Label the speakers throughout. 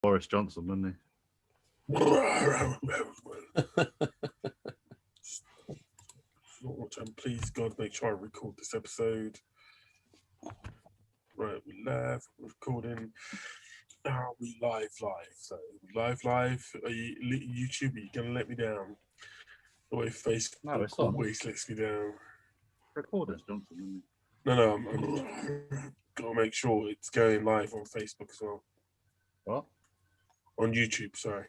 Speaker 1: Boris Johnson, wasn't
Speaker 2: Please, God, make sure I record this episode. Right, we live, recording. We live. So we live. Are you, YouTube, are you gonna let me down? The way Facebook always lets me down.
Speaker 1: Boris Johnson,
Speaker 2: No, I'm gotta make sure it's going live on Facebook as well.
Speaker 1: What?
Speaker 2: On YouTube, sorry.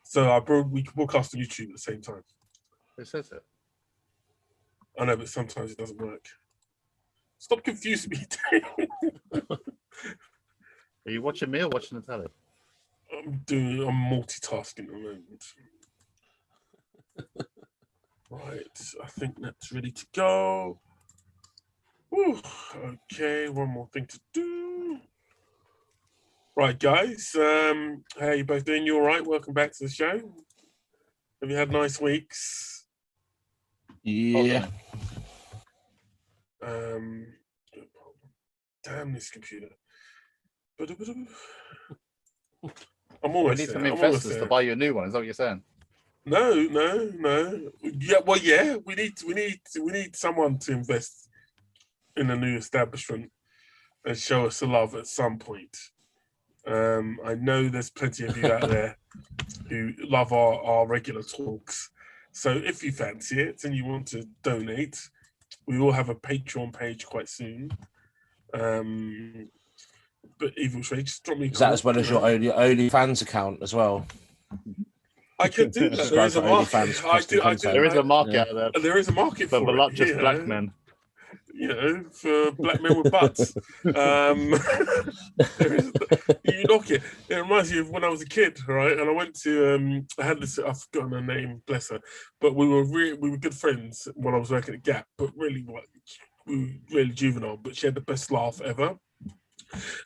Speaker 2: So we broadcast on YouTube at the same time.
Speaker 1: It says it.
Speaker 2: I know, but sometimes it doesn't work. Stop confusing me.
Speaker 1: Are you watching me or watching the telly?
Speaker 2: I'm multitasking at the moment. Right, I think that's ready to go. Whew. Okay, one more thing to do. Right, guys. How are you both doing? You all right? Welcome back to the show. Have you had nice weeks?
Speaker 3: Yeah.
Speaker 2: Damn this computer. I'm
Speaker 1: We
Speaker 2: almost
Speaker 1: need
Speaker 2: there.
Speaker 1: some investors to buy you a new one. Is that what you're saying?
Speaker 2: No. Yeah, we need someone to invest in a new establishment and show us the love at some point. I know there's plenty of you out there who love our regular talks. So if you fancy it and you want to donate, we will have a Patreon page quite soon. But either way, just drop me a
Speaker 3: Is that as well as your OnlyFans account as well?
Speaker 2: I could do that. There is a market.
Speaker 1: There is a market out there.
Speaker 2: There is a market for
Speaker 1: not
Speaker 2: it,
Speaker 1: just black men.
Speaker 2: You know, for black men with butts. There is. You knock it. It reminds me of when I was a kid, right? And I went to. I had this. I've forgotten her name, bless her. But we were good friends when I was working at Gap. But really, we were really juvenile. But she had the best laugh ever.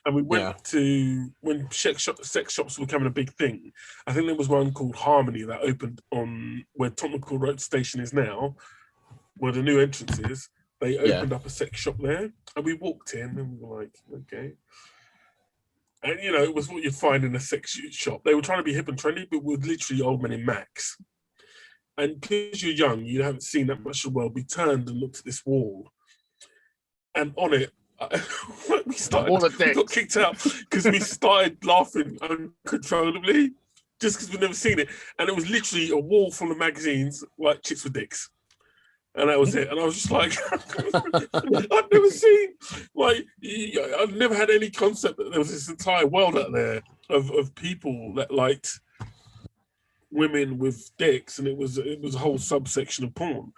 Speaker 2: And we went to when sex shops were becoming a big thing. I think there was one called Harmony that opened on where Tottenham Road Station is now, where the new entrance is. They opened up a sex shop there, and we walked in, and we were like, okay. And you know, it was what you'd find in a sex shop. They were trying to be hip and trendy, but with literally old men in Macs. And because you're young, you haven't seen that much of the world. We turned and looked at this wall, and on it. We got kicked out because we started laughing uncontrollably just because we'd never seen it, and it was literally a wall full of magazines like chicks with dicks, and that was it. And I was just like, I've never seen I've never had any concept that there was this entire world out there of people that liked women with dicks, and it was a whole subsection of porn.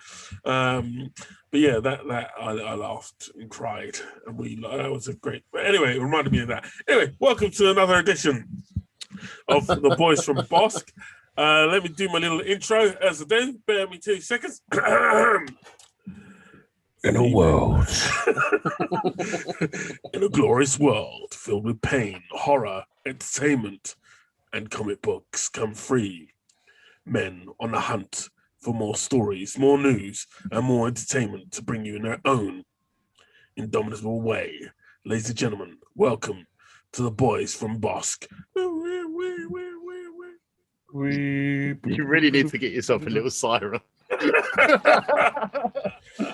Speaker 2: But yeah, that I laughed and cried, and that was a great. But anyway, it reminded me of that. Anyway, welcome to another edition of the Boys from Bossk. Let me do my little intro as I do. Bear me 2 seconds.
Speaker 3: In a world,
Speaker 2: in a glorious world filled with pain, horror, entertainment, and comic books, come free men on the hunt for more stories, more news, and more entertainment to bring you in their own indomitable way. Ladies and gentlemen, welcome to the Boys from Bossk.
Speaker 1: You really need to get yourself a little siren.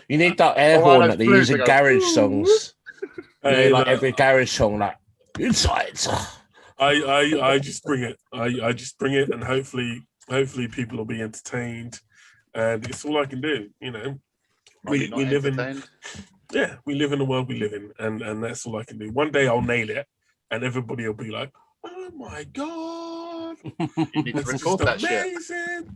Speaker 3: You need that air horn that they use in garage songs.
Speaker 2: Hey,
Speaker 3: like every garage song, like inside.
Speaker 2: I just bring it. I just bring it, and hopefully people will be entertained, and it's all I can do. You know, we live in the world we live in, and that's all I can do. One day I'll nail it, and everybody will be like, "Oh my god,
Speaker 1: you need to record that
Speaker 2: amazing!" Shit.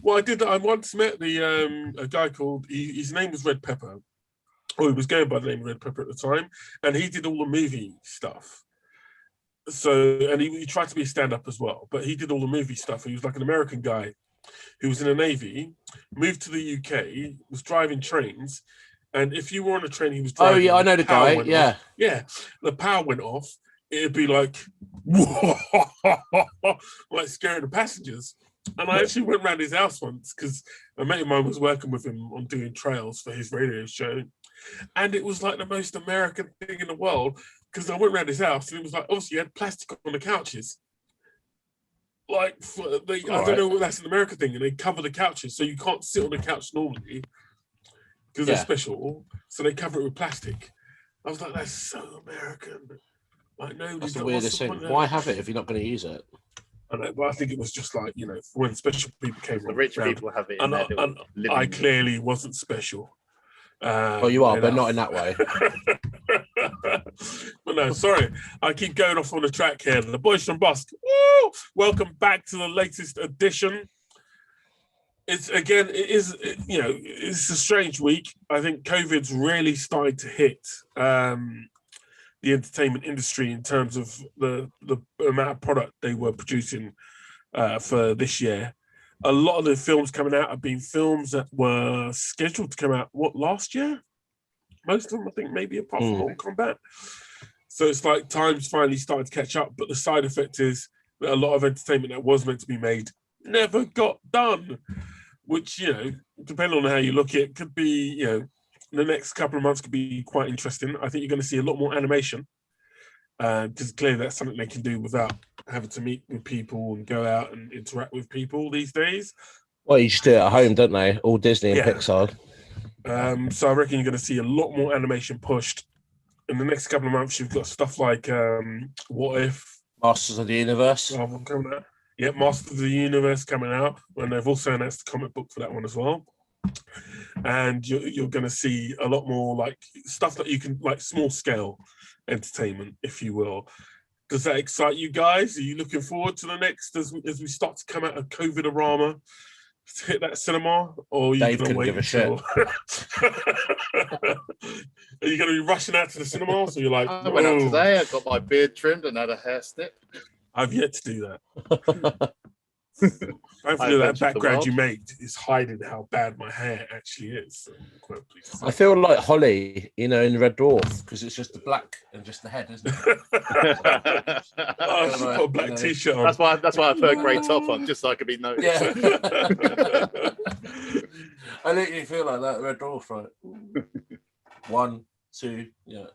Speaker 2: Well, I did. I once met a guy called his name was Red Pepper, or he was going by the name Red Pepper at the time, and he did all the movie stuff. So, and he tried to be a stand-up as well, but he did all the movie stuff. He was like an American guy who was in the Navy, moved to the UK, was driving trains, and if you were on a train, he was driving.
Speaker 3: Oh yeah, I know the guy. Yeah,
Speaker 2: the power went off. It'd be like, like scaring the passengers. And I actually went around his house once because a mate of mine was working with him on doing trails for his radio show, and it was like the most American thing in the world. Because I went around his house and it was like, obviously, you had plastic on the couches. like I don't know what that's an American thing, and they cover the couches so you can't sit on the couch normally because they're special. So they cover it with plastic. I was like, that's so American. Like nobody's.
Speaker 3: That's the weirdest thing. Why have it if you're not going to use it?
Speaker 2: I know, but I think it was just like, when special people came
Speaker 1: The rich people have it in their little living
Speaker 2: I
Speaker 1: room.
Speaker 2: clearly wasn't special.
Speaker 3: Well, you are, but not in that way.
Speaker 2: But no, sorry. I keep going off on the track here. The boys from Bossk. Woo! Welcome back to the latest edition. It's a strange week. I think COVID's really started to hit the entertainment industry in terms of the amount of product they were producing for this year. A lot of the films coming out have been films that were scheduled to come out, last year? Most of them, I think, maybe apart from Mortal Kombat. So it's like time's finally started to catch up, but the side effect is that a lot of entertainment that was meant to be made never got done, which, depending on how you look at it, could be, the next couple of months could be quite interesting. I think you're going to see a lot more animation because clearly that's something they can do without having to meet with people and go out and interact with people these days.
Speaker 3: Well, you just do it at home, don't they? All Disney and Pixar.
Speaker 2: So I reckon you're going to see a lot more animation pushed. In the next couple of months, you've got stuff like What If?
Speaker 3: Masters of the Universe.
Speaker 2: Coming out. Yeah, Masters of the Universe coming out. And they've also announced the comic book for that one as well. And you're going to see a lot more like stuff that you can, like small scale entertainment, if you will. Does that excite you guys? Are you looking forward to the next as we start to come out of COVID-arama to hit that cinema? Or are you
Speaker 3: Dave
Speaker 2: going to wait
Speaker 3: give a shit.
Speaker 2: Are you going to be rushing out to the cinema? So you're like,
Speaker 1: I went out today, I got my beard trimmed and had a hair snip.
Speaker 2: I've yet to do that. Hopefully that background you made is hiding how bad my hair actually is. So I'm quite pleased to say.
Speaker 3: I feel like Holly, in the Red Dwarf, because it's just the black and just the head, isn't it?
Speaker 2: I should put a black t-shirt on.
Speaker 1: That's why I put a grey top on, just so I could be noticed.
Speaker 3: Yeah. I literally feel like that Red Dwarf, right? 1, 2, yeah.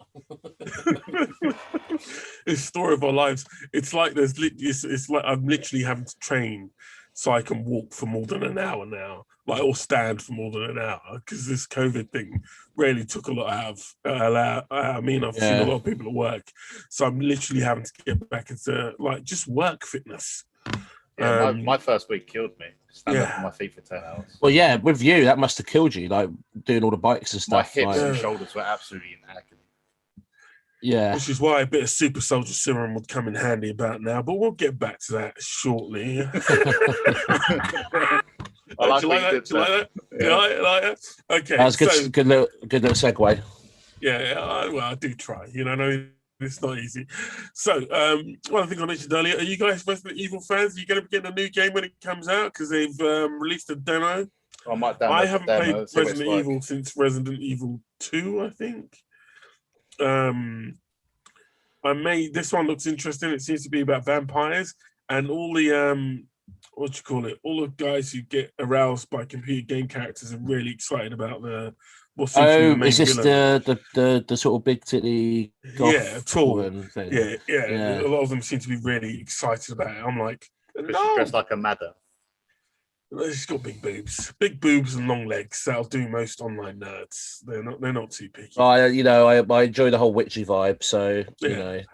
Speaker 2: It's the story of our lives. It's like it's like I'm literally having to train so I can walk for more than an hour now, or stand for more than an hour, because this COVID thing really took a lot out of. I've seen a lot of people at work, so I'm literally having to get back into just work fitness.
Speaker 1: Yeah, my first week killed me. Stand up on my feet for 10 hours.
Speaker 3: Well, yeah, with you, that must have killed you, like doing all the bikes and stuff.
Speaker 1: My hips and shoulders were absolutely in agony.
Speaker 3: Yeah.
Speaker 2: Which is why a bit of super soldier serum would come in handy about now, but we'll get back to that shortly.
Speaker 1: I like
Speaker 2: do you like that? Do you like that?
Speaker 1: Yeah.
Speaker 2: You like that? Okay.
Speaker 3: That was good little segue.
Speaker 2: Yeah, I do try. It's not easy. So, one thing I mentioned earlier, are you guys Resident Evil fans? Are you going to be getting a new game when it comes out? Because they've released a demo. I haven't played Resident Evil since Resident Evil 2, I think. This one looks interesting. It seems to be about vampires and all the all the guys who get aroused by computer game characters are really excited about what seems to be the main
Speaker 3: is this
Speaker 2: villain.
Speaker 3: the sort of big titty
Speaker 2: tall
Speaker 3: thing?
Speaker 2: Yeah. A lot of them seem to be really excited about it. I'm like,
Speaker 1: because she's dressed like a madder.
Speaker 2: She's got big boobs and long legs. That'll do most online nerds. They're not too picky.
Speaker 3: I enjoy the whole witchy vibe. So I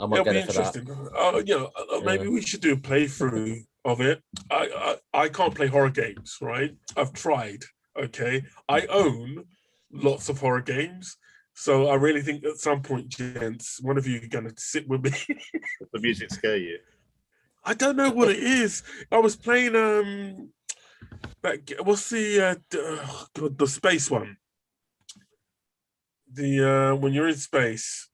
Speaker 3: might get it for that.
Speaker 2: Maybe we should do a playthrough of it. I can't play horror games, right? I've tried. Okay, I own lots of horror games, so I really think at some point, gents, one of you are going to sit with me.
Speaker 1: The music scare you?
Speaker 2: I don't know what it is. I was playing what's the space one? The when you're in space,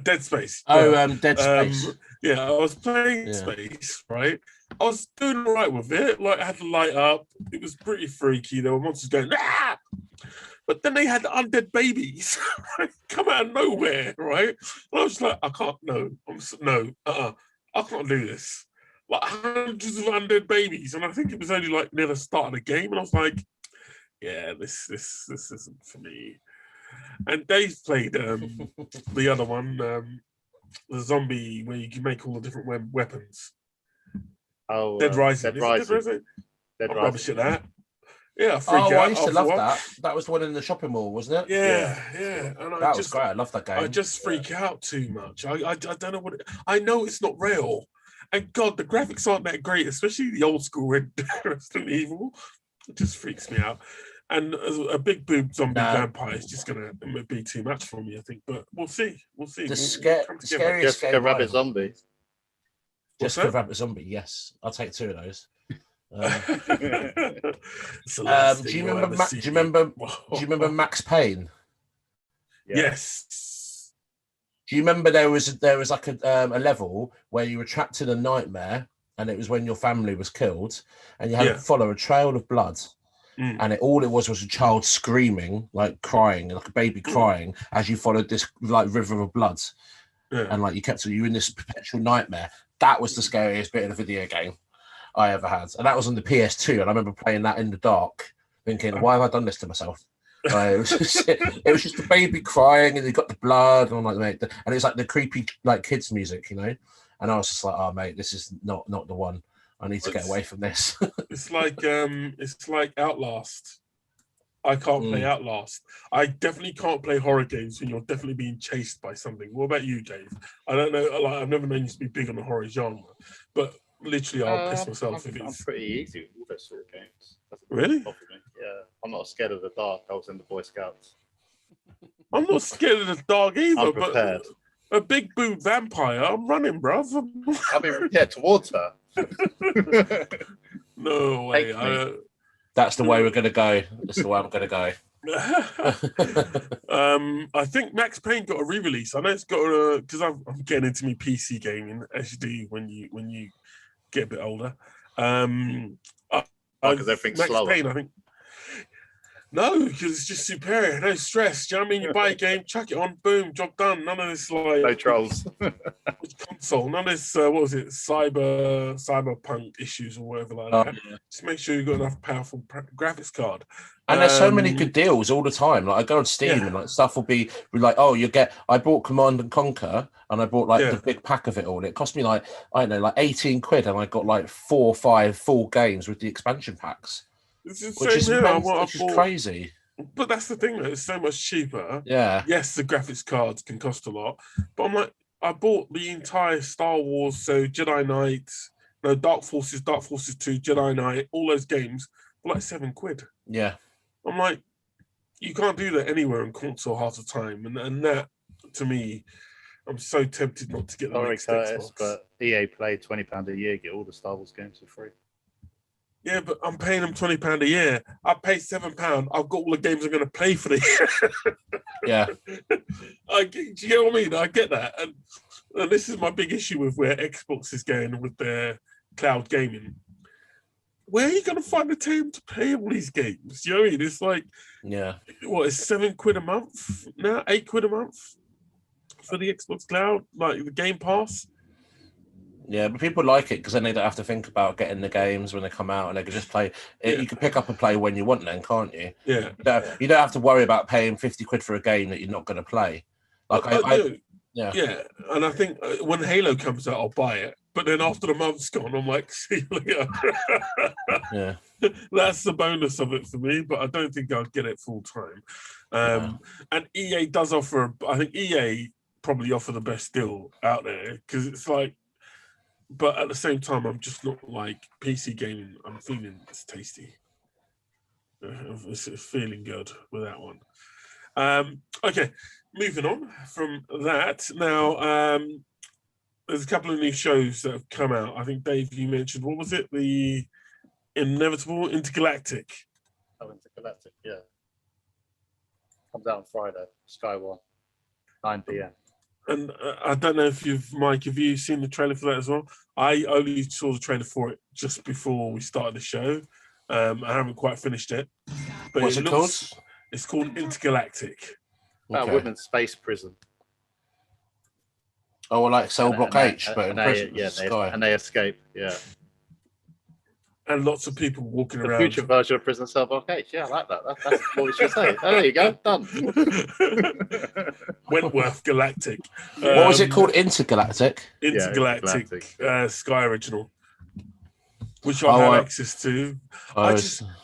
Speaker 2: Dead Space.
Speaker 3: Dead Space.
Speaker 2: I was playing Space, right? I was doing all right with it. Like, I had the light up. It was pretty freaky. There were monsters going, ah! But then they had undead babies come out of nowhere, right? And I was like, I can't, I can't do this. Like hundreds of undead babies, and I think it was only like near the start of the game, and I was like, yeah, this isn't for me. And Dave played the other one, the zombie where you can make all the different weapons.
Speaker 1: Oh,
Speaker 2: Dead Rising.
Speaker 1: Dead
Speaker 2: Is it Dead
Speaker 1: Rising.
Speaker 2: Rising?
Speaker 1: Dead
Speaker 2: I'm
Speaker 1: Rising.
Speaker 2: rubbish at that. Yeah, I freak out.
Speaker 3: I used to love
Speaker 2: after
Speaker 3: that. That was the one in the shopping mall, wasn't it?
Speaker 2: Yeah. And
Speaker 3: That was great. I love that game.
Speaker 2: I just freak out too much. I don't know what I know it's not real. And God, the graphics aren't that great, especially the old school Resident Evil. It just freaks me out. And a big boob zombie vampire is just gonna be too much for me, I think. But we'll see. We'll see.
Speaker 3: The
Speaker 2: We'll come together.
Speaker 3: scariest
Speaker 1: Jessica
Speaker 3: game
Speaker 1: Rabbit Zombie.
Speaker 3: Jessica Rabbit Zombie, yes. I'll take 2 of those. Do you remember Max Payne?
Speaker 2: Yes.
Speaker 3: Do you remember there was like a level where you were trapped in a nightmare, and it was when your family was killed, and you had to follow a trail of blood, and all it was a child screaming, like crying, like a baby crying, as you followed this like river of blood, and like you were in this perpetual nightmare. That was the scariest bit of the video game I ever had, and that was on the PS2. And I remember playing that in the dark, thinking, "Why have I done this to myself?" It was just the baby crying, and you got the blood, and I'm like, mate, and it's like the creepy like kids music, And I was just like, "Oh, mate, this is not the one. I need to get away from this."
Speaker 2: It's like Outlast. I can't play Outlast. I definitely can't play horror games when you're definitely being chased by something. What about you, Dave? I don't know. Like, I've never known you to be big on the horror genre, but literally, I'll piss myself if it's.
Speaker 1: I'm pretty easy with all those sort of games.
Speaker 2: Really?
Speaker 1: Yeah, I'm not scared of the dark. I was in the Boy Scouts.
Speaker 2: I'm not scared of the dark either,
Speaker 1: I'm prepared.
Speaker 2: But a big boob vampire, I'm running, bruv.
Speaker 1: I mean, yeah, towards her.
Speaker 2: No way.
Speaker 3: That's the way we're going to go. That's the way I'm going to go.
Speaker 2: I think Max Payne got a re-release. I know it's got because I'm getting into me PC gaming, as you do when you get a bit older.
Speaker 1: Because everything's
Speaker 2: Max
Speaker 1: slower.
Speaker 2: Payne, I think. No, because it's just superior. No stress. Do you know what I mean? You buy a game, chuck it on, boom, job done. None of this like
Speaker 1: no trolls.
Speaker 2: console. None of this. What was it? Cyberpunk issues or whatever like that. Yeah. Just make sure you've got enough powerful graphics card.
Speaker 3: And there's so many good deals all the time. Like I go on Steam and like stuff will be like, oh, I bought Command and Conquer and I bought like the big pack of it all. It cost me like, I don't know, like 18 quid, and I got like 4 or 5 full games with the expansion packs. Which is crazy.
Speaker 2: But that's the thing, it's so much cheaper.
Speaker 3: Yeah.
Speaker 2: Yes, the graphics cards can cost a lot. But I'm like, I bought the entire Star Wars, so Jedi Knight, Dark Forces 2, Jedi Knight, all those games for like 7 quid.
Speaker 3: Yeah.
Speaker 2: I'm like, you can't do that anywhere on console half the time. And that, to me, I'm so tempted not to get the next Xbox.
Speaker 1: But EA Play £20 a year, get all the Star Wars games for free.
Speaker 2: Yeah, but I'm paying them £20 a year. I pay £7. I've got all the games I'm going to play for the year.
Speaker 3: Yeah.
Speaker 2: Do you get what I mean? I get that. And this is my big issue with where Xbox is going with their cloud gaming. Where are you going to find the time to play all these games? You know what I mean? It's like, what, it's 7 quid a month now? 8 quid a month for the Xbox Cloud? Like the Game Pass?
Speaker 3: Yeah, but people like it because then they don't have to think about getting the games when they come out, and they can just play it. You can pick up and play when you want then, can't you?
Speaker 2: Yeah.
Speaker 3: You don't have to worry about paying 50 quid for a game that you're not going to play. Like
Speaker 2: Yeah, and I think when Halo comes out, I'll buy it. But then after the month's gone, I'm like, see you later.
Speaker 3: Yeah.
Speaker 2: That's the bonus of it for me, but I don't think I'll get it full time. And EA does offer, I think EA probably offer the best deal out there because it's like, but at the same time, I'm just not like PC gaming. I'm feeling it's tasty. It's feeling good with that one. Okay, moving on from that. Now, there's a couple of new shows that have come out. I think, Dave, you mentioned, what was it? The Inevitable Intergalactic.
Speaker 1: Oh, Intergalactic, yeah. Comes out on Friday, Sky One, 9 p.m.
Speaker 2: And I don't know if Mike, have you seen the trailer for that as well? I only saw the trailer for it just before we started the show. I haven't quite finished it. But
Speaker 3: What's it called?
Speaker 2: It's called Intergalactic.
Speaker 1: Women's space prison.
Speaker 3: Oh, well, like Cell Block H, but in prison.
Speaker 1: And they escape, yeah.
Speaker 2: And lots of people walking around.
Speaker 1: The future version of Prison Cell Block H. Yeah, I like that. That's what we should say. Oh, there you go. Done.
Speaker 2: Wentworth Galactic.
Speaker 3: What was it called? Intergalactic?
Speaker 2: Intergalactic. Sky Original. which I had access to.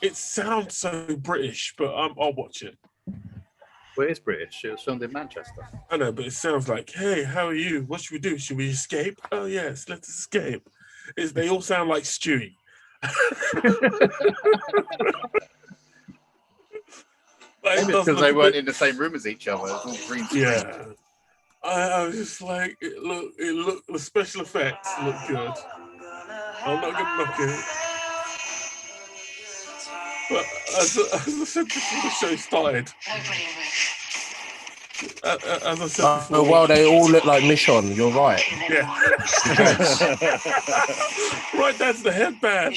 Speaker 2: It sounds so British, but I'll watch it.
Speaker 1: Well, it is British. It was filmed in Manchester.
Speaker 2: I know, but it sounds like, hey, how are you? What should we do? Should we escape? Oh, yes, let's escape. They all sound like Stewie.
Speaker 1: Maybe it's because they weren't in the same room as each other. It was all green screen.
Speaker 2: Yeah. I was just like, the special effects look good. I'm not going to knock it. But as I said before the show started, as I said before.
Speaker 3: Oh, well, they all look like Michonne. You're right.
Speaker 2: Yeah. Right, that's the headband.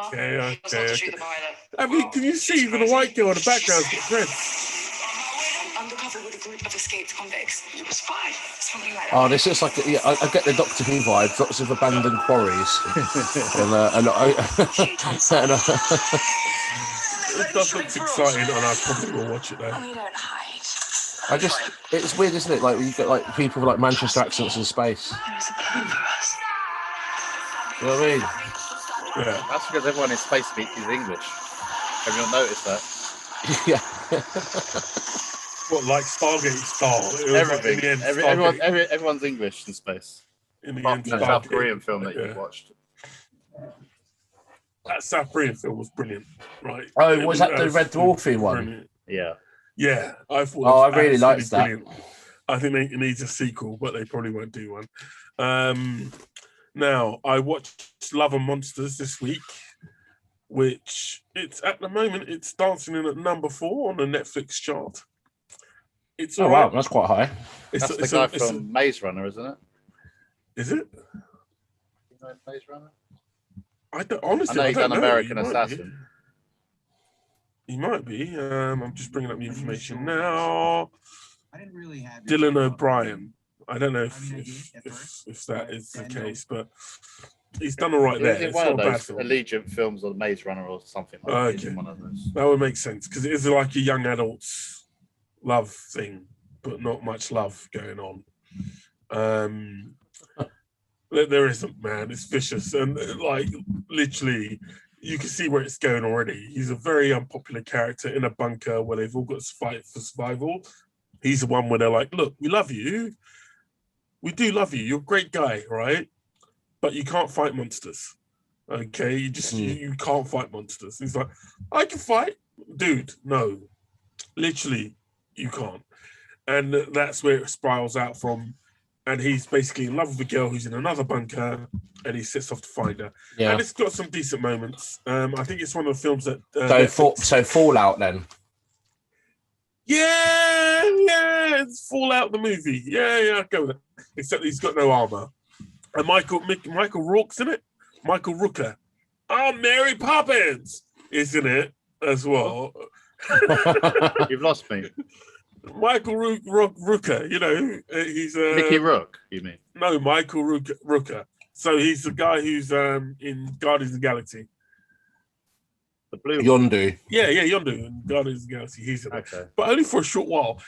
Speaker 2: Okay. I mean, can you see even a white girl in the background's got dreads?
Speaker 4: Undercover with a group of escaped convicts. It was fine. Something like that.
Speaker 3: Oh, this looks like I get the Doctor Who vibe. Lots of abandoned quarries.
Speaker 2: It does look exciting, and I probably will watch it though.
Speaker 4: We don't hide.
Speaker 3: It's weird, isn't it? Like you get like people with like Manchester accents in space.
Speaker 4: There is a plan for us.
Speaker 3: You know what I mean?
Speaker 2: Yeah.
Speaker 1: That's because everyone in space speaks is English. Have you not noticed that?
Speaker 3: Yeah.
Speaker 2: What, like Stargate style?
Speaker 1: Everything.
Speaker 2: Like
Speaker 1: Everyone's English in space.
Speaker 2: In the
Speaker 1: Apart
Speaker 2: end,
Speaker 1: from the South Korean film that you watched.
Speaker 2: That South Korean film was brilliant, right?
Speaker 3: Oh, was that the Red Dwarfy one?
Speaker 2: Brilliant.
Speaker 1: Yeah.
Speaker 2: Yeah, I thought.
Speaker 3: Oh, I really liked that.
Speaker 2: Brilliant. I think it needs a sequel, but they probably won't do one. Now, I watched Love and Monsters this week, which it's at the moment it's dancing in at number 4 on the Netflix chart. It's all right.
Speaker 3: Wow, that's quite high.
Speaker 1: That's the guy from Maze Runner, isn't it?
Speaker 2: Is it?
Speaker 1: You know Maze Runner?
Speaker 2: I know he's
Speaker 1: done American Assassin.
Speaker 2: He might be. I'm just bringing up the information now. Dylan O'Brien. I don't know if that is the case, but he's done all right there.
Speaker 1: It's one of those Allegiant films or Maze Runner or something like that. One of those.
Speaker 2: That would make sense because it is like a young adults love thing, but not much love going on. There isn't, man. It's vicious and like literally. You can see where it's going already. He's a very unpopular character in a bunker where they've all got to fight for survival. He's the one where they're like, look, we love you. We do love you. You're a great guy, right? But you can't fight monsters. Okay? You can't fight monsters. He's like, I can fight. Dude, no. Literally, you can't. And that's where it spirals out from. And he's basically in love with a girl who's in another bunker, and he sets off to find her. Yeah. And it's got some decent moments. I think it's one of the films that...
Speaker 3: So Fallout, then?
Speaker 2: Yeah, it's Fallout the movie. Yeah, I'll go with it. Except he's got no armor. And Michael Rourke's in it. Michael Rooker. Oh, Mary Poppins is in it as well.
Speaker 1: You've lost me.
Speaker 2: Michael Rooker, you know, he's
Speaker 1: Mickey Rourke, you mean?
Speaker 2: No, Michael Rooker. So he's the guy who's in Guardians of the Galaxy.
Speaker 1: The blue
Speaker 3: Yondu.
Speaker 2: Yeah, Yondu in Guardians of the Galaxy. He's in it. But only for a short while.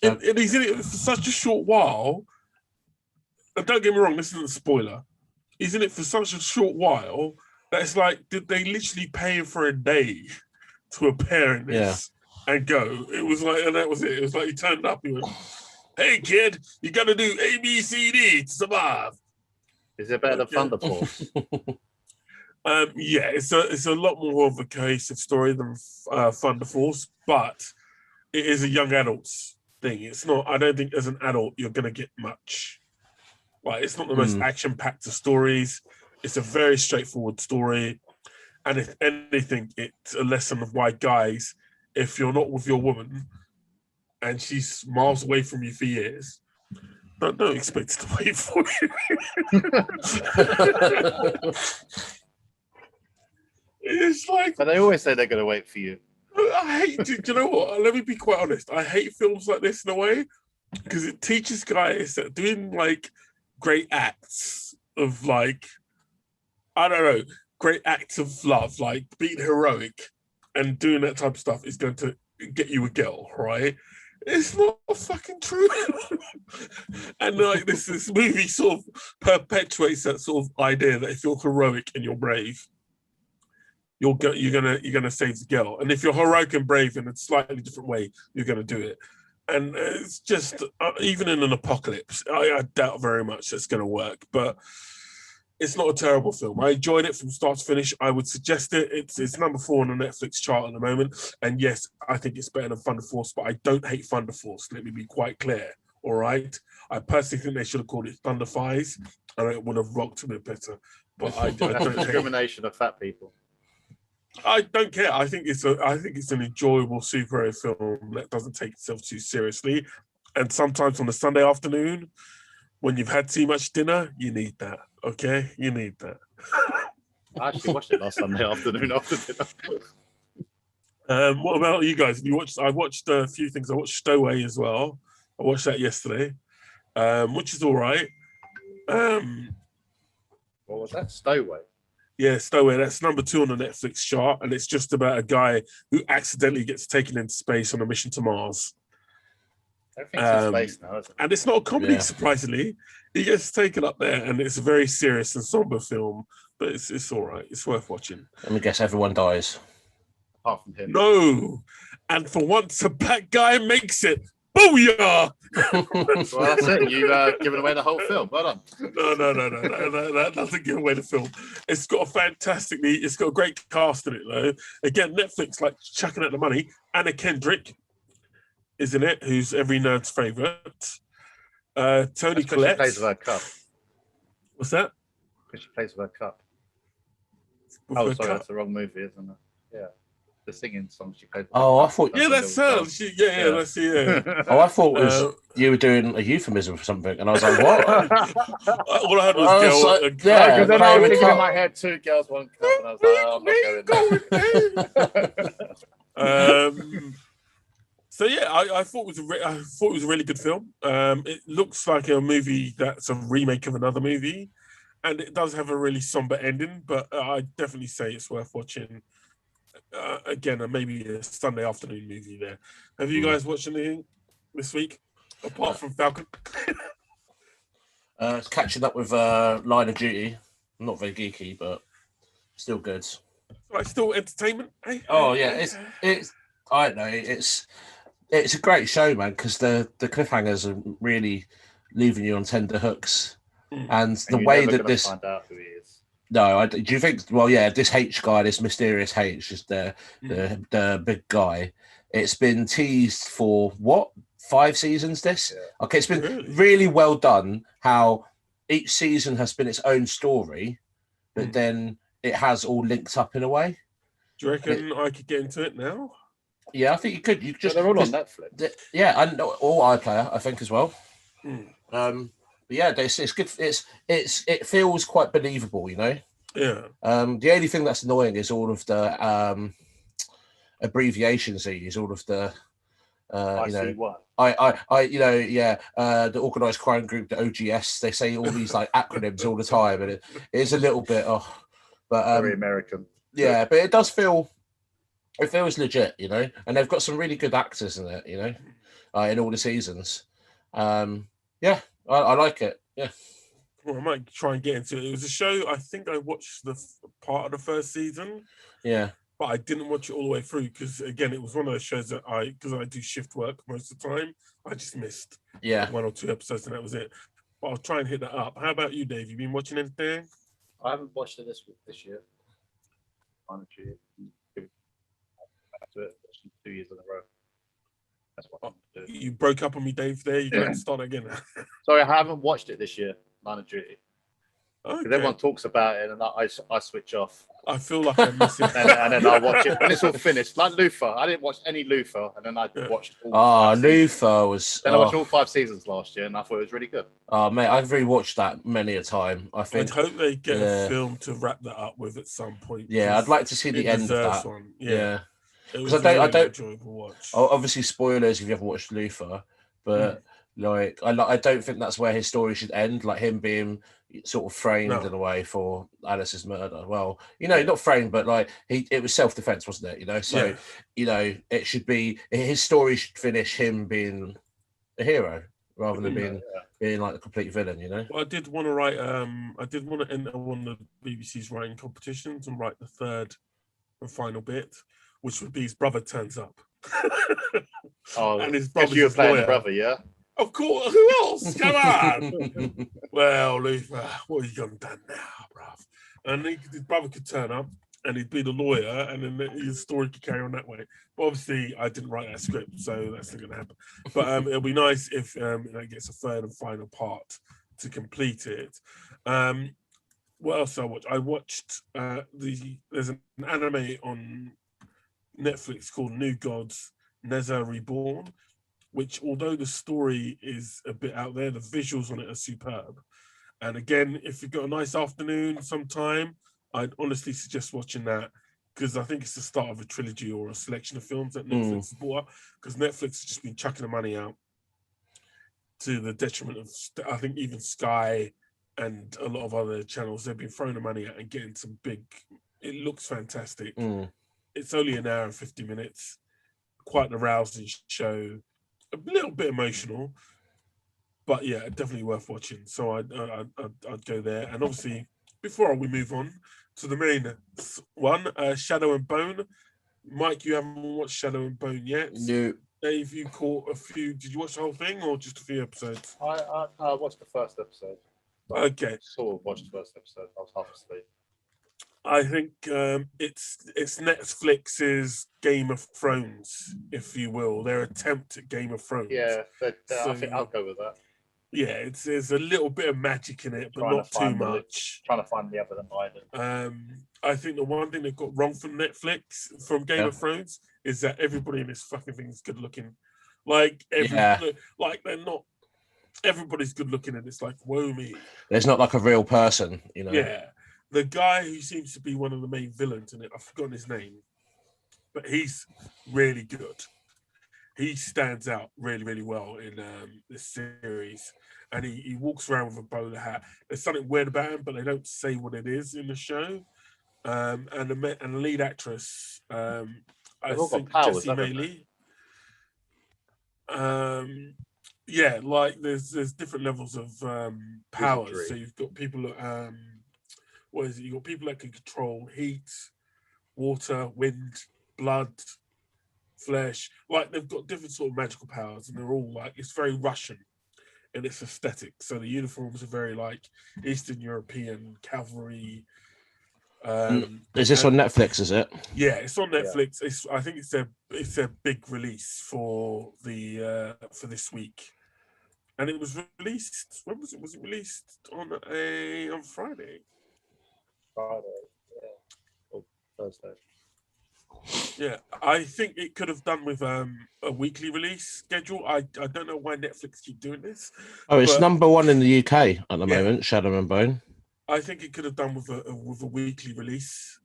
Speaker 2: And he's in it for such a short while. And don't get me wrong, this isn't a spoiler. He's in it for such a short while that it's like, did they literally pay him for a day to appear in this? And go. It was like, and that was it. It was like he turned up. He went, "Hey kid, you got to do A, B, C, D to survive."
Speaker 1: Is it better than Thunder Force?
Speaker 2: Yeah, it's a lot more of a cohesive story than Thunder Force, but it is a young adults thing. It's not. I don't think as an adult you're gonna get much. Like it's not the most action-packed of stories. It's a very straightforward story, and if anything, it's a lesson of why guys. If you're not with your woman and she's miles away from you for years, don't expect her to wait for you. It's like...
Speaker 1: But they always say they're going to wait for you.
Speaker 2: I hate... Do you know what? Let me be quite honest. I hate films like this in a way because it teaches guys that doing, like, great acts of, like... I don't know. Great acts of love, like being heroic and doing that type of stuff is going to get you a girl, right? It's not fucking true. And like this movie sort of perpetuates that sort of idea that if you're heroic and you're brave, you're gonna save the girl. And if you're heroic and brave in a slightly different way, you're gonna do it. And it's just even in an apocalypse, I doubt very much that's gonna work. But it's not a terrible film. I enjoyed it from start to finish. I would suggest it. It's number 4 on the Netflix chart at the moment. And yes, I think it's better than Thunder Force, but I don't hate Thunder Force. Let me be quite clear. All right. I personally think they should have called it Thunder Thighs, and it would have rocked a bit better. But I
Speaker 1: That's
Speaker 2: don't
Speaker 1: discrimination of fat people.
Speaker 2: I don't care. I think it's an enjoyable superhero film that doesn't take itself too seriously. And sometimes on a Sunday afternoon, when you've had too much dinner, you need that. Okay, you need that.
Speaker 1: I actually watched it last Sunday afternoon after dinner.
Speaker 2: What about you guys? I watched a few things. I watched Stowaway as well. I watched that yesterday, which is all right.
Speaker 1: What was that? Stowaway.
Speaker 2: Yeah, Stowaway. That's number 2 on the Netflix chart, and it's just about a guy who accidentally gets taken into space on a mission to Mars.
Speaker 1: Everything's in space now, isn't it?
Speaker 2: And it's not a comedy, surprisingly. He gets taken up there, and it's a very serious and somber film, but it's all right. It's worth watching.
Speaker 3: Let me guess, everyone dies.
Speaker 1: Apart from him.
Speaker 2: No, and for once, a black guy makes it. Booyah!
Speaker 1: Well, that's it. You've given away the whole film. Well done.
Speaker 2: No. That doesn't give away the film. It's got a great cast in it, though. Again, Netflix, like, chucking out the money. Anna Kendrick is in it, who's every nerd's favourite. Tony Collette.
Speaker 1: She plays with her cup.
Speaker 2: What's that?
Speaker 1: Because she plays with her cup.
Speaker 2: With her
Speaker 1: sorry,
Speaker 2: cup?
Speaker 1: that's the wrong movie, isn't it? Yeah. The singing song she plays with
Speaker 3: Oh,
Speaker 1: her
Speaker 3: I
Speaker 1: cup.
Speaker 3: thought...
Speaker 2: Yeah, that's her. That's yeah.
Speaker 3: Oh, I thought it was you were doing a euphemism for something, and I was like, what?
Speaker 2: All I heard was
Speaker 3: I was
Speaker 2: girl.
Speaker 3: like, yeah.
Speaker 1: Because then I was
Speaker 3: Playing
Speaker 1: thinking in
Speaker 3: cup.
Speaker 1: my head, 2 girls, 1 cup, and I was like, oh, I'm not going there.
Speaker 2: So yeah, I thought it was a really good film. It looks like a movie that's a remake of another movie, and it does have a really somber ending. But I definitely say it's worth watching. Again, maybe a Sunday afternoon movie. There. Have you guys watched anything this week apart from Falcon?
Speaker 3: Catching up with Line of Duty. Not very geeky, but still good.
Speaker 2: Right, still entertainment. Eh?
Speaker 3: Oh yeah, it's. I don't know. It's a great show, man, because the cliffhangers are really leaving you on tender hooks, and the way that this.
Speaker 1: Find out who he is.
Speaker 3: No, do you think? Well, yeah, this H guy, this mysterious H, is the big guy. It's been teased for what 5 seasons? This okay, it's been really well done. How each season has been its own story, but then it has all linked up in a way.
Speaker 2: Do you reckon I could get into it now?
Speaker 3: Yeah, I think you could. You could just
Speaker 1: they're all on Netflix.
Speaker 3: Yeah, and all iPlayer, I think as well. But yeah, it's good. It feels quite believable, you know.
Speaker 2: Yeah.
Speaker 3: The only thing that's annoying is all of the abbreviations they use, all of the the organised crime group, the OGS. They say all these like acronyms all the time, and it is a little bit but
Speaker 1: very American.
Speaker 3: Yeah, but it does feel. It feels legit, you know, and they've got some really good actors in it, you know, in all the seasons. Yeah, I like it. Yeah.
Speaker 2: Well, I might try and get into it. It was a show, I think I watched the part of the first season.
Speaker 3: Yeah.
Speaker 2: But I didn't watch it all the way through because, again, it was one of those shows that because I do shift work most of the time, I just missed 1 or 2 episodes and that was it. But I'll try and hit that up. How about you, Dave? You been watching anything?
Speaker 1: I haven't watched it this year. Honestly. To it 2 years in a row. That's what I'm doing.
Speaker 2: You broke up on me, Dave. There, you can start again.
Speaker 1: Sorry, I haven't watched it this year. Line of Duty.
Speaker 2: Okay.
Speaker 1: Because everyone talks about it, and I switch off.
Speaker 2: I feel like I'm missing.
Speaker 1: and then I'll watch it when it's all finished. Like Luther, I didn't watch any Luther, and then I watched.
Speaker 3: Luther was.
Speaker 1: Then I watched all 5 seasons last year, and I thought it was really good.
Speaker 3: Oh mate, I've rewatched that many a time. I think.
Speaker 2: I'd hope they get a film to wrap that up with at some point.
Speaker 3: Yeah, I'd like to see the end of that
Speaker 2: one.
Speaker 3: Yeah.
Speaker 2: Because I don't enjoyable watch.
Speaker 3: Obviously, spoilers if you haven't watched Luther, but Like, I don't think that's where his story should end. Like him being sort of framed
Speaker 2: No.
Speaker 3: in a way for Alice's murder. Well, not framed, but like it was self-defense, wasn't it? So it should be his story should finish him being a hero rather than being like a complete villain.
Speaker 2: Well, I did want to write. I did want to enter one of the BBC's writing competitions and write the third and final bit, which would be his brother turns up.
Speaker 1: And his brother's you were playing lawyer. The brother, yeah.
Speaker 2: Of course. Who else? Come on. Well, Luther, what have you gone done now, bruv? And his brother could turn up, and he'd be the lawyer, and then his story could carry on that way. But obviously, I didn't write that script, so that's not going to happen. But it'll be nice if it gets a third and final part to complete it. What else I watched? I watched there's an anime on Netflix called New Gods, Neza Reborn, which, although the story is a bit out there, the visuals on it are superb. And again, if you've got a nice afternoon sometime, I'd honestly suggest watching that, because I think it's the start of a trilogy or a selection of films that Netflix has bought up, because Netflix has just been chucking the money out to the detriment of, I think, even Sky and a lot of other channels. They've been throwing the money out and getting some big, it looks fantastic. It's only an hour and 50 minutes, quite a rousing show, a little bit emotional, but yeah, definitely worth watching. So I'd go there. And obviously, before we move on to the main one, Shadow and Bone. Mike, you haven't watched Shadow and Bone yet?
Speaker 3: No.
Speaker 2: Dave, you caught a few. Did you watch the whole thing or just a few episodes?
Speaker 1: I watched the first episode.
Speaker 2: Okay.
Speaker 1: Sort of watched the first episode. I was half asleep.
Speaker 2: I think it's Netflix's Game of Thrones, if you will, their attempt at Game of Thrones.
Speaker 1: Yeah, I think I'll go with that.
Speaker 2: Yeah, there's a little bit of magic in it, but not too much.
Speaker 1: Trying to find the Evident Island.
Speaker 2: I think the one thing they've got wrong from Netflix, from Game of Thrones, is that everybody in this fucking thing is good looking. Like like they're not. Everybody's good looking, and it's like, whoa me.
Speaker 3: There's not like a real person,
Speaker 2: Yeah. The guy who seems to be one of the main villains in it, I've forgotten his name, but he's really good. He stands out really, really well in this series. And he walks around with a bowler hat. There's something weird about him, but they don't say what it is in the show. And the lead actress, I think
Speaker 1: powers,
Speaker 2: Jessie Maylie. Yeah, like there's different levels of powers.
Speaker 1: Wizardry.
Speaker 2: So you've got people what is it? You've got people that can control heat, water, wind, blood, flesh. Like they've got different sort of magical powers, and they're all like, it's very Russian in its aesthetic. So the uniforms are very like Eastern European cavalry.
Speaker 3: Is this on Netflix? Is it?
Speaker 2: Yeah, it's on Netflix. Yeah. I think it's their big release for the for this week, and it was released. When was it? Was it released on Friday?
Speaker 1: Friday, yeah, or Thursday.
Speaker 2: Yeah, I think it could have done with a weekly release schedule. I don't know why Netflix keep doing this.
Speaker 3: Oh, it's number one in the UK at the moment, Shadow and Bone.
Speaker 2: I think it could have done with a weekly release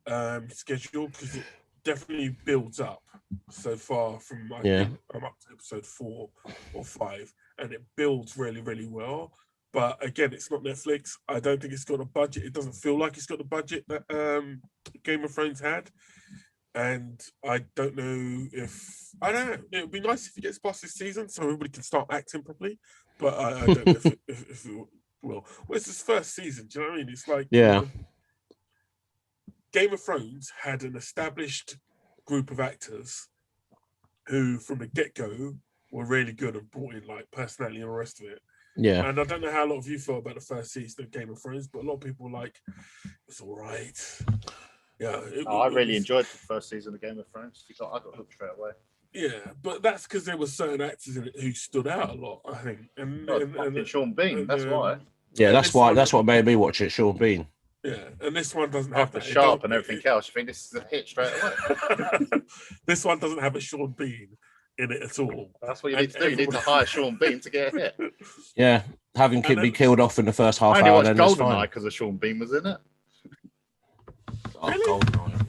Speaker 2: schedule, because it definitely builds up so far from I think I'm up to episode 4 or 5, and it builds really, really well. But again, it's not Netflix. I don't think it's got a budget. It doesn't feel like it's got the budget that Game of Thrones had. And I don't know if... I don't know. It would be nice if it gets past this season so everybody can start acting properly. But I don't know if it will. Well, it's this first season. Do you know what I mean? It's like... Game of Thrones had an established group of actors who, from the get-go, were really good and brought in like personality and the rest of it.
Speaker 3: Yeah.
Speaker 2: And I don't know how a lot of you felt about the first season of Game of Thrones, but a lot of people were like, it's all right. Yeah.
Speaker 1: I really enjoyed the first season of Game of Thrones. I got hooked straight away.
Speaker 2: Yeah, but that's because there were certain actors in it who stood out a lot, I think. And
Speaker 1: Sean Bean, that's why.
Speaker 3: Yeah, that's why. That's what made me watch it, Sean Bean.
Speaker 2: Yeah, and this one doesn't have
Speaker 1: the sharp and everything else. You think this is a hit straight away?
Speaker 2: This one doesn't have a Sean Bean in it at all.
Speaker 1: That's what you need to do. You need to hire Sean Bean to get a hit.
Speaker 3: Yeah, having be killed off in the first half hour.
Speaker 1: I only watched GoldenEye because of Sean Bean was in it.
Speaker 2: Really?
Speaker 3: GoldenEye.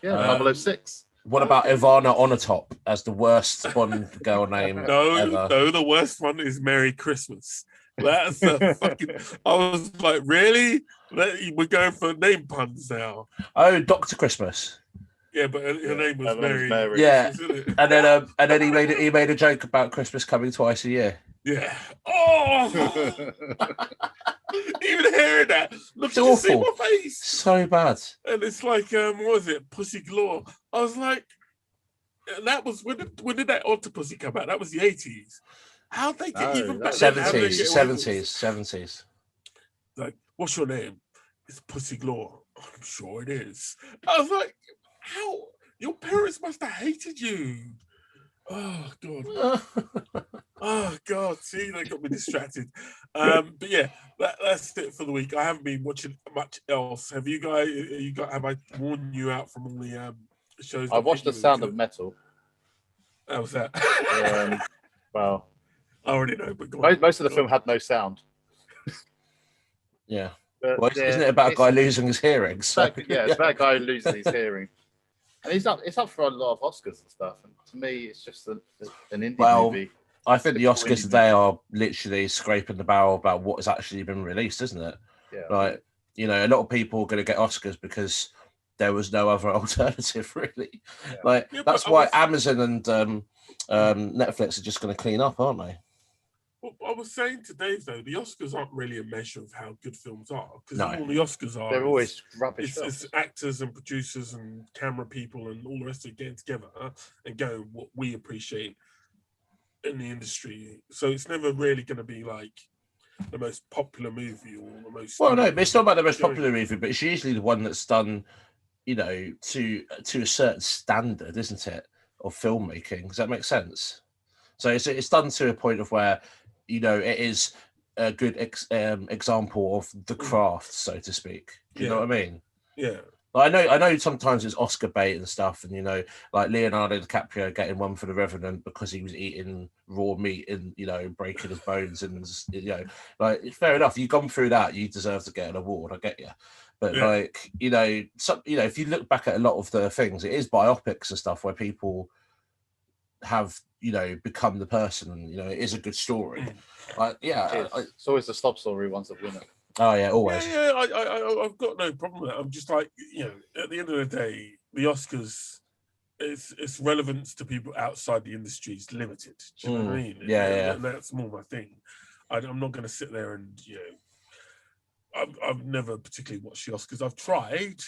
Speaker 1: Yeah, 006.
Speaker 3: What about Ivana Onatop as the worst Bond girl name ever?
Speaker 2: No, the worst one is Merry Christmas. That's a fucking. I was like, really? We're going for name puns now.
Speaker 3: Oh, Dr. Christmas.
Speaker 2: Yeah, but her name was
Speaker 1: her name was
Speaker 2: Mary.
Speaker 1: Mary.
Speaker 3: Yeah,
Speaker 2: Isn't it?
Speaker 3: and then he made a joke about Christmas coming twice a year.
Speaker 2: Yeah. Oh, even hearing that, look,
Speaker 3: It's
Speaker 2: you see
Speaker 3: awful.
Speaker 2: my face.
Speaker 3: So bad.
Speaker 2: And it's like, what was it? Pussy Galore. I was like, and that was when did that Octopussy come out? That was the 80s. How'd they get even back then? How did they get away with it?
Speaker 3: 70s.
Speaker 2: Like, what's your name? It's Pussy Galore. I'm sure it is. I was like, how? Your parents must have hated you. Oh God. Oh God. See, they got me distracted. But yeah, that's it for the week. I haven't been watching much else. Have you guys? Have I worn you out from all the shows?
Speaker 1: I watched The Sound of Metal.
Speaker 2: How was that?
Speaker 1: Well,
Speaker 2: I already know, but go on.
Speaker 1: most of the film had no sound.
Speaker 3: Yeah.
Speaker 1: But,
Speaker 3: Well, isn't it about a guy losing his hearing? So,
Speaker 1: it's about a guy who loses his hearing. And it's up for a lot of Oscars and stuff. And to me, it's just an indie movie.
Speaker 3: I think the Oscars today are literally scraping the barrel about what has actually been released, isn't it?
Speaker 1: Yeah.
Speaker 3: Like, a lot of people are going to get Oscars because there was no other alternative, really.
Speaker 1: Yeah.
Speaker 3: Like, that's why Amazon and Netflix are just going to clean up, aren't they?
Speaker 2: Well, I was saying today, though, the Oscars aren't really a measure of how good films are, because
Speaker 3: No.
Speaker 2: all the Oscars are.
Speaker 1: They're always rubbish
Speaker 2: It's actors and producers and camera people and all the rest of it getting together and going what we appreciate in the industry. So it's never really going to be like the most popular movie or the most.
Speaker 3: Well, no, but it's not about the most popular movie, but it's usually the one that's done, to a certain standard, isn't it, of filmmaking? Does that make sense? So it's done to a point of where, it is a good example of the craft, so to speak. Do you know what I mean?
Speaker 2: Yeah.
Speaker 3: I know sometimes it's Oscar bait and stuff, and like Leonardo DiCaprio getting one for The Revenant because he was eating raw meat and breaking his bones, and like fair enough. You've gone through that, you deserve to get an award. I get you, but if you look back at a lot of the things, it is biopics and stuff where people have become the person, and it is a good story.
Speaker 1: It's always the sob story ones that win it.
Speaker 3: Oh yeah, always.
Speaker 2: Yeah, I've got no problem with that. I'm just like, at the end of the day, the Oscars, its relevance to people outside the industry is limited. Do you know what I mean?
Speaker 3: Yeah.
Speaker 2: And that's more my thing. I'm not going to sit there and I've never particularly watched the Oscars. I've tried.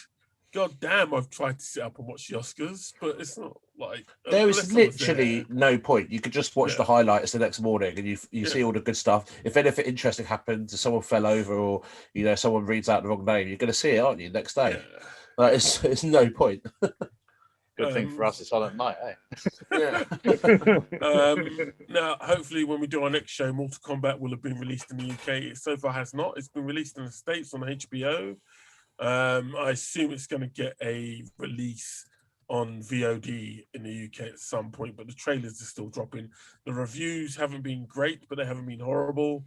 Speaker 2: God damn, I've tried to sit up and watch the Oscars, but it's not like
Speaker 3: there is literally no point. You could just watch the highlights the next morning, and you see all the good stuff. If anything interesting happens, if someone fell over, or someone reads out the wrong name, you're going to see it, aren't you? Next day, it's no point.
Speaker 1: Good thing for us, it's on at night, eh?
Speaker 3: Yeah.
Speaker 2: Now, hopefully, when we do our next show, Mortal Kombat will have been released in the UK. It so far has not. It's been released in the States on HBO. I assume it's going to get a release on VOD in the UK at some point, but the trailers are still dropping. The reviews haven't been great, but they haven't been horrible.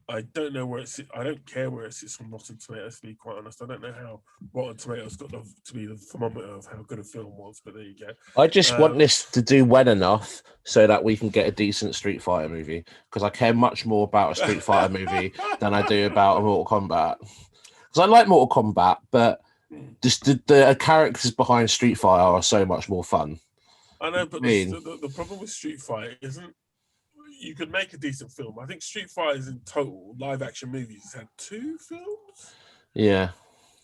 Speaker 2: I don't know where it sits. I don't care where it sits on Rotten Tomatoes, to be quite honest. I don't know how Rotten Tomatoes got to be the thermometer of how good a film was, but there you go.
Speaker 3: I just want this to do well enough so that we can get a decent Street Fighter movie, because I care much more about a Street Fighter movie than I do about a Mortal Kombat. Because I like Mortal Kombat, but just the characters behind Street Fighter are so much more fun.
Speaker 2: I know, but the problem with Street Fighter isn't you could make a decent film. I think Street Fighters in total, live action movies, has had 2 films.
Speaker 3: Yeah.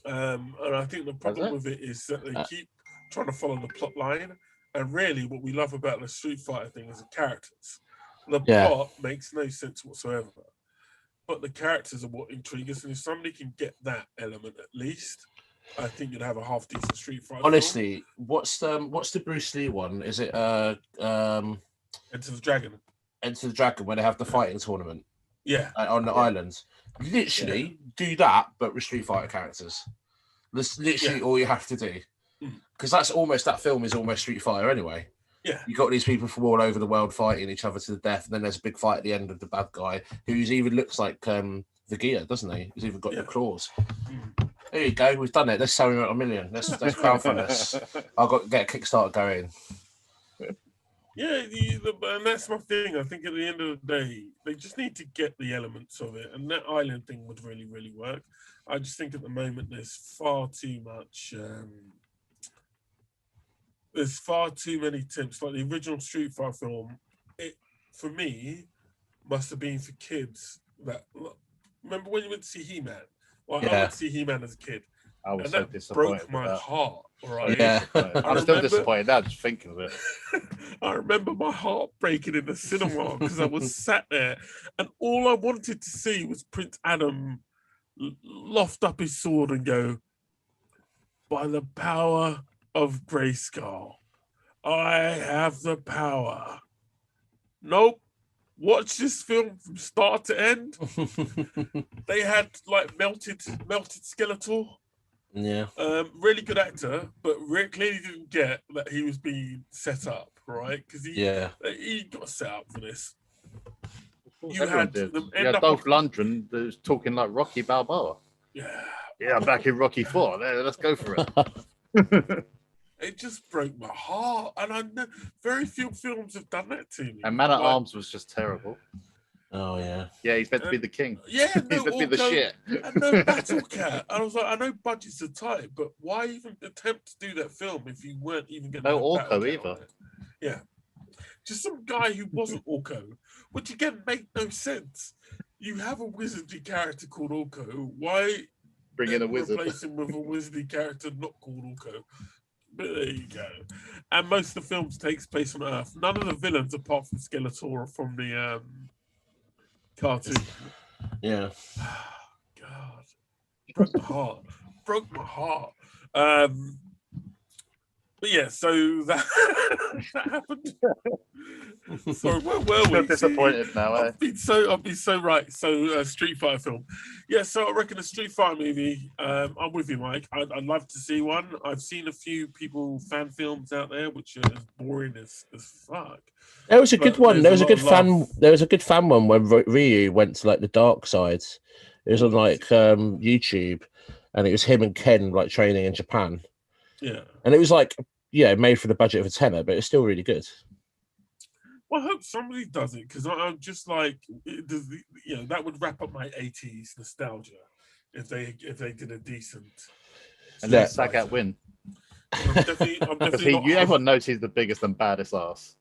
Speaker 2: And I think the problem with it is that they keep trying to follow the plot line. And really, what we love about the Street Fighter thing is the characters. The plot makes no sense whatsoever. But the characters are what intrigue us. And if somebody can get that element at least, I think you'd have a half decent Street Fighter.
Speaker 3: Honestly, what's the Bruce Lee one? Is it
Speaker 2: Enter the Dragon?
Speaker 3: Enter the Dragon, where they have the fighting tournament.
Speaker 2: Yeah.
Speaker 3: On the islands. Literally do that, but with Street Fighter characters. That's literally all you have to do. Because that film is almost Street Fighter anyway.
Speaker 2: Yeah.
Speaker 3: You got these people from all over the world fighting each other to the death, and then there's a big fight at the end of the bad guy, who's even looks like Vegeta, doesn't he? He's even got the claws. There you go. We've done it. Let's sell him at $1 million. Let's crowdfund this. I've got to get a Kickstarter going.
Speaker 2: Yeah, and that's my thing. I think at the end of the day, they just need to get the elements of it, and that island thing would really, really work. I just think at the moment there's far too much. There's far too many tips. Like the original Street Fighter film, it for me must have been for kids. That remember when you went to see He-Man? Well, I went to see He-Man as a kid.
Speaker 1: I was
Speaker 2: and
Speaker 1: so
Speaker 2: that
Speaker 1: disappointed.
Speaker 2: Broke my heart. Right?
Speaker 3: Yeah,
Speaker 1: I'm still disappointed now just thinking of it.
Speaker 2: I remember my heart breaking in the cinema because I was sat there, and all I wanted to see was Prince Adam loft up his sword and go, "By the power of Grayskull, I have the power." Nope. Watch this film from start to end. They had like melted Skeletor.
Speaker 3: Yeah.
Speaker 2: Really good actor, but clearly didn't get that he was being set up, right? Because he got set up for this. You had
Speaker 1: Dolph Lundgren that was talking like Rocky Balboa. Yeah, back in Rocky 4. Let's go for it.
Speaker 2: It just broke my heart, and I know very few films have done that to me.
Speaker 1: And Man at Arms was just terrible.
Speaker 3: Oh yeah.
Speaker 1: Yeah, he's meant to be the king.
Speaker 2: Yeah,
Speaker 1: he's meant to be the shit.
Speaker 2: And no Battle Cat. And I was like, I know budgets are tight, but why even attempt to do that film if you weren't even going to
Speaker 1: no Orko either?
Speaker 2: Yeah, just some guy who wasn't Orko, which again made no sense. You have a wizardry character called Orko. Why
Speaker 1: bring in a wizard?
Speaker 2: Replace him with a wizardry character not called Orko. But there you go. And most of the films takes place on Earth. None of the villains, apart from Skeletor, are from the cartoon.
Speaker 3: Yeah.
Speaker 2: God. Broke my heart. Broke my heart. But yeah, so that happened. Sorry, where were we?
Speaker 1: I'm disappointed now.
Speaker 2: I've been so right. So Street Fighter film. Yeah, so I reckon a Street Fighter movie. I'm with you, Mike. I'd love to see one. I've seen a few fan films out there which are as boring as fuck.
Speaker 3: There was a good one. There was a good fan one where Ryu went to like the dark side. It was on like YouTube, and it was him and Ken like training in Japan.
Speaker 2: Yeah,
Speaker 3: and it was like made for the budget of a tenner, but it's still really good.
Speaker 2: Well, I hope somebody does it because I'm just like, that would wrap up my 80s nostalgia if they did a decent.
Speaker 1: And let Sagat win.
Speaker 2: I'm definitely
Speaker 1: everyone knows he's the biggest and baddest ass.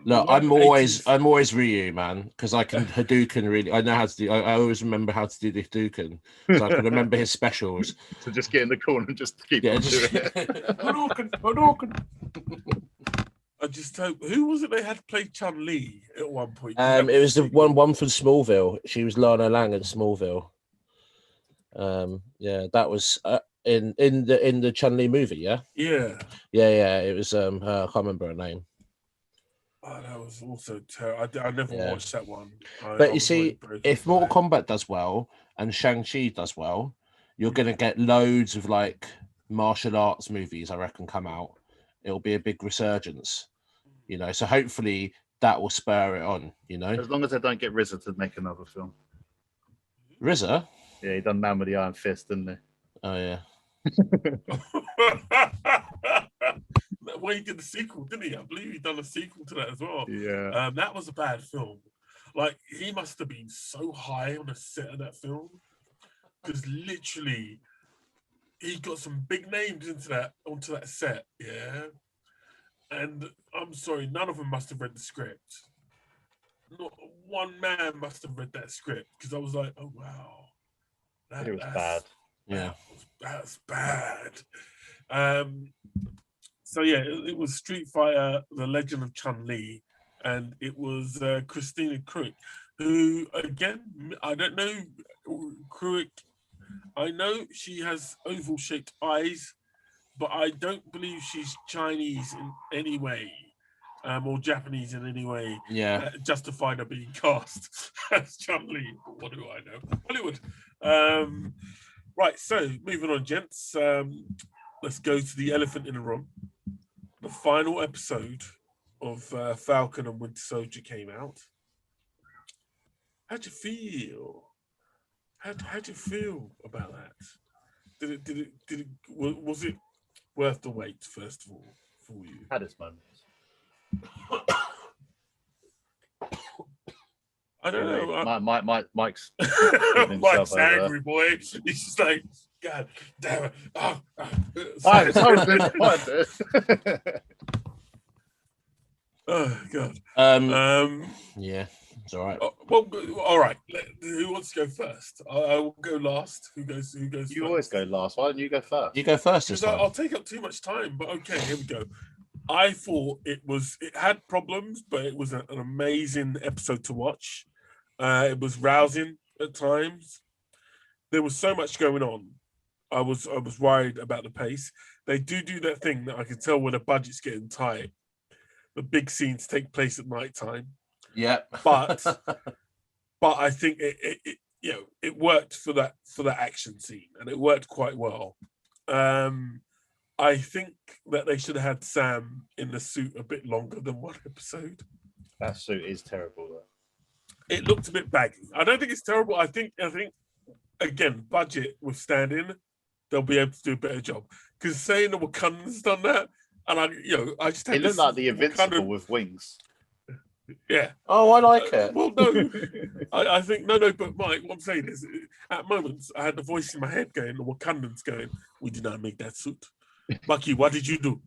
Speaker 3: No, I'm always Ryu, man, because I can Hadouken really. I know how to do. I always remember how to do the Hadouken, so I can remember his specials.
Speaker 1: So just get in the corner and just keep on doing it.
Speaker 2: Hadouken. I just hope. Who was it they had play Chun-Li at one point?
Speaker 3: It was the one from Smallville. She was Lana Lang in Smallville. That was in the Chun-Li movie. Yeah. It was I can't remember her name.
Speaker 2: Oh, that was also terrible. I never watched that one.
Speaker 3: But you see, if Mortal Kombat does well and Shang-Chi does well, you're going to get loads of like martial arts movies, I reckon, come out. It'll be a big resurgence, so hopefully that will spur it on,
Speaker 1: As long as they don't get RZA to make another film.
Speaker 3: RZA?
Speaker 1: Yeah, he done Man with the Iron Fist, didn't he?
Speaker 3: Oh, yeah.
Speaker 2: Well, he did the sequel, didn't he? I believe he done a sequel to that as well.
Speaker 1: Yeah.
Speaker 2: That was a bad film. Like, he must have been so high on the set of that film because literally he got some big names onto that set, yeah. And I'm sorry, none of them must have read the script. Not one man must have read that script because I was like, oh wow,
Speaker 1: it was bad.
Speaker 3: Yeah,
Speaker 2: that's bad. So yeah, it was Street Fighter: The Legend of Chun-Li, and it was Christina Kruk, who again I don't know Kruk. I know she has oval-shaped eyes, but I don't believe she's Chinese in any way, or Japanese in any way.
Speaker 3: Yeah,
Speaker 2: justified her being cast as Chun-Li. What do I know? Hollywood. Right. So moving on, gents. Let's go to the elephant in the room. The final episode of Falcon and Winter Soldier came out. How'd you feel? How do you feel about that? Was it worth the wait? First of all, for you,
Speaker 1: Had its moments.
Speaker 2: I don't know.
Speaker 1: Mike's
Speaker 2: Mike's angry boy. He's just like, God damn it! Oh God.
Speaker 3: Yeah, it's all right.
Speaker 2: Well, all right. Who wants to go first? I will go last. Who goes?
Speaker 1: You
Speaker 2: first?
Speaker 1: always go last. Why don't you go first?
Speaker 3: You go first this time.
Speaker 2: I'll take up too much time. But okay, here we go. I thought it had problems, but it was an amazing episode to watch. It was rousing at times. There was so much going on. I was worried about the pace. They do that thing that I can tell when the budget's getting tight. The big scenes take place at night time.
Speaker 3: Yeah,
Speaker 2: but I think it worked for that action scene, and it worked quite well. I think that they should have had Sam in the suit a bit longer than one episode.
Speaker 1: That suit is terrible, though.
Speaker 2: It looked a bit baggy. I don't think it's terrible. I think again, budget withstanding, they'll be able to do a better job. Because saying the Wakandans done that, and I just had
Speaker 1: it looked like the Invincible with wings.
Speaker 2: Yeah.
Speaker 3: Oh, I like it.
Speaker 2: Well, no, I think no. But Mike, what I'm saying is, at moments I had the voice in my head going, the Wakandans going, "We did not make that suit." Bucky, what did you do?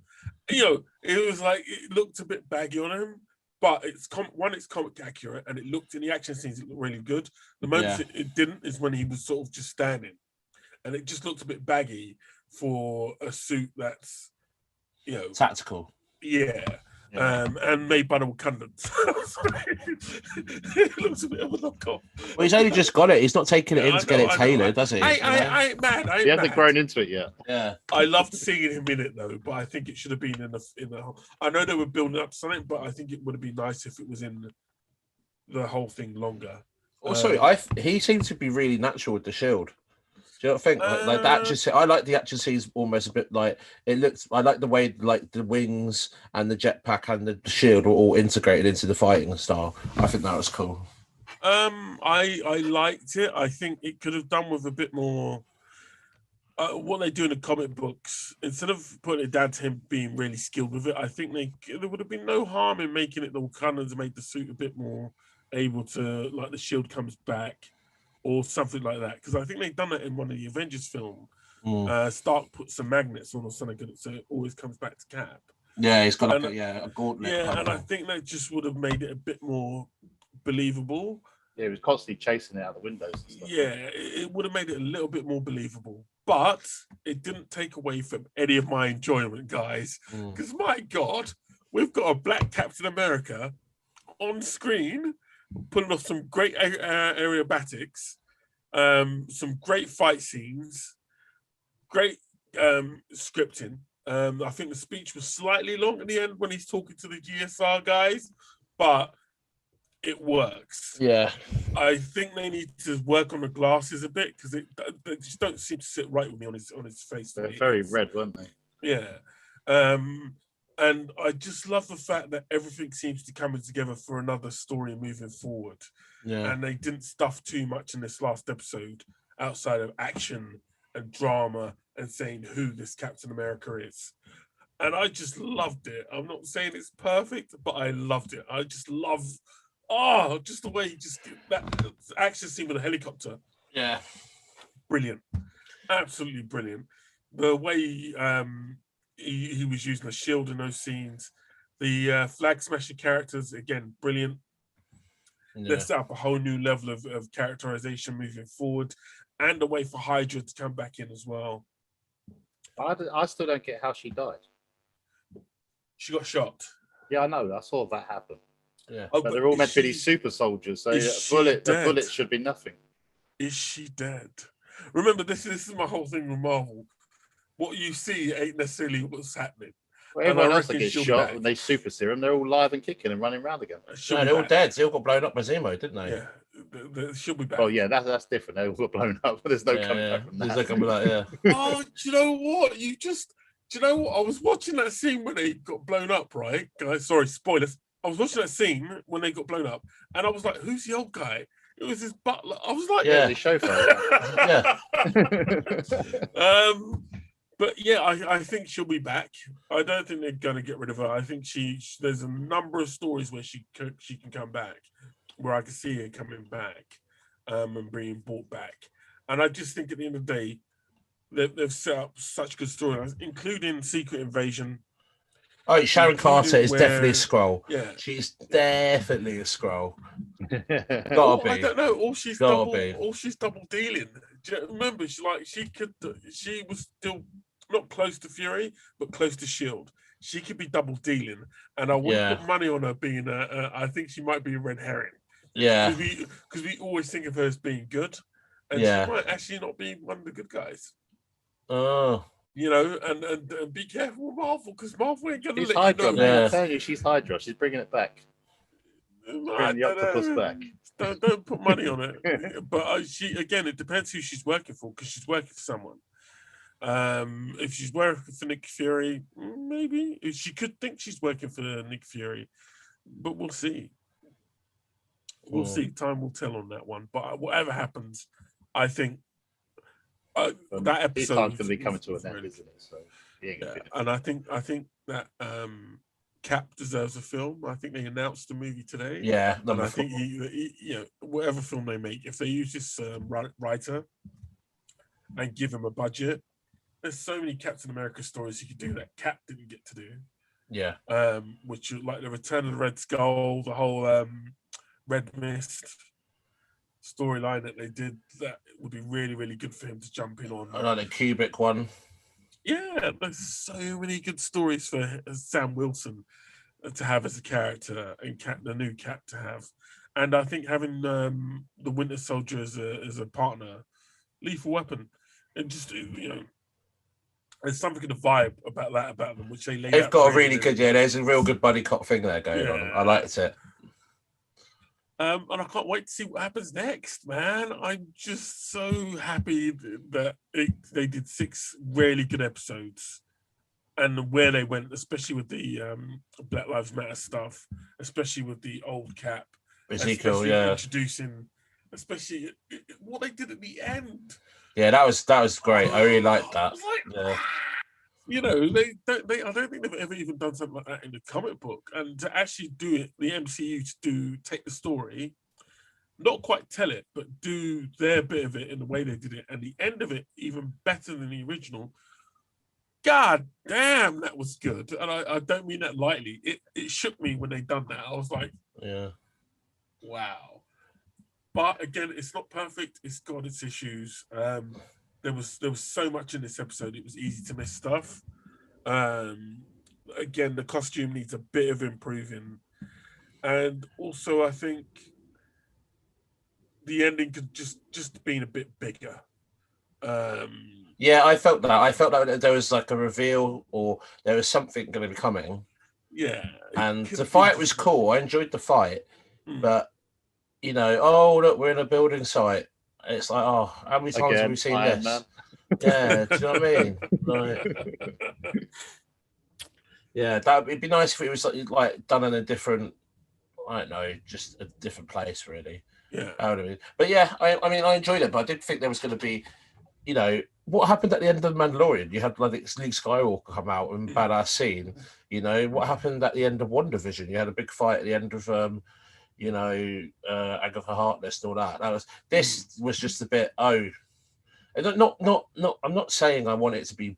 Speaker 2: It was like it looked a bit baggy on him, but it's comic accurate, and it looked in the action scenes. It looked really good. The moments it didn't is when he was sort of just standing, and it just looked a bit baggy for a suit that's
Speaker 3: tactical.
Speaker 2: Yeah. And made by the Wakandans. It looks a bit of a knockoff.
Speaker 3: Well, he's only just got it. He's not taking it in to get it tailored, does he?
Speaker 2: I mad.
Speaker 1: He hasn't grown into it yet.
Speaker 3: Yeah.
Speaker 2: I loved seeing him in it though, but I think it should have been in the. I know they were building up to something, but I think it would have been nice if it was in the whole thing longer.
Speaker 3: Also, he seems to be really natural with the shield. Do you not think like that? Just I like the action scenes almost a bit like it looks. I like the way like the wings and the jetpack and the shield were all integrated into the fighting style. I think that was cool.
Speaker 2: I liked it. I think it could have done with a bit more. What they do in the comic books, instead of putting it down to him being really skilled with it, I think there would have been no harm in making it the Wakandans made the suit a bit more able to, like the shield comes back. Or something like that, because I think they've done that in one of the Avengers film. Stark puts some magnets on or something, so it always comes back to Cap.
Speaker 3: Yeah, he's got a gauntlet.
Speaker 2: Yeah, and I think that just would have made it a bit more believable.
Speaker 1: Yeah, he was constantly chasing it out the windows and stuff.
Speaker 2: Yeah, it would have made it a little bit more believable, but it didn't take away from any of my enjoyment, guys. Because my God, we've got a black Captain America on screen. Pulling off some great aerobatics, some great fight scenes, great scripting. I think the speech was slightly long at the end when he's talking to the GSR guys, but it works.
Speaker 3: Yeah.
Speaker 2: I think they need to work on the glasses a bit because they just don't seem to sit right with me on his face.
Speaker 1: They're very red, weren't they?
Speaker 2: Yeah. And I just love the fact that everything seems to be coming together for another story moving forward.
Speaker 3: Yeah.
Speaker 2: And they didn't stuff too much in this last episode outside of action and drama and saying who this Captain America is. And I just loved it. I'm not saying it's perfect, but I loved it. I just love, just the way he just did that action scene with the helicopter.
Speaker 3: Yeah.
Speaker 2: Brilliant. Absolutely brilliant. The way he was using the shield in those scenes. The flag smasher characters, again, brilliant. Yeah. They've set up a whole new level of characterization moving forward and a way for Hydra to come back in as well.
Speaker 1: I still don't get how she died.
Speaker 2: She got shot.
Speaker 1: Yeah, I know. I saw that happen.
Speaker 3: Yeah,
Speaker 1: but they're all meant to be these super soldiers, so a bullet should be nothing.
Speaker 2: Is she dead? Remember, this is my whole thing with Marvel. What you see ain't necessarily what's happening.
Speaker 1: Well, everyone else that gets shot and they super serum, they're all live and kicking and running around again.
Speaker 3: No, they're all dead. They all got blown up by Zemo, didn't they?
Speaker 2: Yeah, she'll be back.
Speaker 1: Oh yeah, that's different. They all got blown up, but there's no coming back from that.
Speaker 3: There's no coming back. Yeah.
Speaker 2: Oh, do you know what? Do you know what? I was watching that scene when they got blown up, right? Guys, sorry, spoilers. I was watching that scene when they got blown up, and I was like, "Who's the old guy?" It was his butler. I was like,
Speaker 3: Yeah.
Speaker 1: The chauffeur.
Speaker 3: Yeah.
Speaker 2: But yeah, I think she'll be back. I don't think they're going to get rid of her. I think there's a number of stories where she can come back, where I can see her coming back, and being brought back. And I just think at the end of the day, they've set up such good storylines, including Secret Invasion.
Speaker 3: Oh, Sharon Carter is definitely a Skrull.
Speaker 2: Yeah,
Speaker 3: she's definitely a Skrull.
Speaker 2: Gotta be. I don't know. Or she's double dealing. Remember, she was still not close to Fury, but close to Shield. She could be double dealing, and I wouldn't put money on her being I think she might be a red herring.
Speaker 3: Yeah,
Speaker 2: because we always think of her as being good, and she might actually not be one of the good guys.
Speaker 3: Oh.
Speaker 2: You know, and be careful with Marvel, because Marvel ain't gonna
Speaker 1: She's
Speaker 2: let
Speaker 1: Hydra,
Speaker 2: you know.
Speaker 1: man. I'm telling you, she's Hydra. She's bringing it back. Bring the octopus back.
Speaker 2: Don't put money on it. But it depends who she's working for, because she's working for someone. If she's working for Nick Fury, maybe she could think she's working for Nick Fury, but we'll see. We'll see. Time will tell on that one. But whatever happens, I think that episode
Speaker 1: his time's going to be coming to an end, isn't it? So
Speaker 2: and I think that Cap deserves a film. I think they announced the movie today.
Speaker 3: Yeah,
Speaker 2: and I think he whatever film they make, if they use this writer and give him a budget, there's so many Captain America stories you could do that Cap didn't get to do.
Speaker 3: Yeah.
Speaker 2: Which like the Return of the Red Skull, the whole Red Mist storyline that they did, that would be really, really good for him to jump in on.
Speaker 3: I like the Cubic one.
Speaker 2: Yeah, there's so many good stories for Sam Wilson to have as a character, and the new Cap to have. And I think having the Winter Soldier as a partner, Lethal Weapon, and just there's something in the vibe about them, which they laid
Speaker 3: They've
Speaker 2: out
Speaker 3: got a really good, there's a real good buddy cop thing there going on. I liked it.
Speaker 2: And I can't wait to see what happens next, man. I'm just so happy that they did 6 really good episodes, and where they went, especially with the Black Lives Matter stuff, especially with the old Cap,
Speaker 3: Ezekiel,
Speaker 2: introducing, especially what they did at the end.
Speaker 3: Yeah, that was great. I really liked that.
Speaker 2: You know, they I don't think they've ever even done something like that in the comic book. And to actually do it, the MCU take the story, not quite tell it, but do their bit of it in the way they did it, and the end of it even better than the original. God damn, that was good. And I don't mean that lightly. It shook me when they done that. I was like, wow. But again, it's not perfect. It's got its issues. There was so much in this episode, it was easy to miss stuff. Again, the costume needs a bit of improving. And also, I think the ending could just been a bit bigger.
Speaker 3: Yeah, I felt that. I felt like there was like a reveal, or there was something going to be coming.
Speaker 2: Yeah.
Speaker 3: And the fight was cool. I enjoyed the fight. But, oh, look, we're in a building site. It's like, oh, how many times have we seen this? Man. Yeah, do you know what I mean? Like, yeah, it'd be nice if it was like done in a different, I don't know, just a different place, really.
Speaker 2: Yeah.
Speaker 3: But yeah, I mean, I enjoyed it, but I did think there was going to be, what happened at the end of The Mandalorian? You had like Luke Skywalker come out and badass scene. What happened at the end of WandaVision? You had a big fight at the end of Agatha Harkness and all that. This was just a bit. I'm not saying I want it to be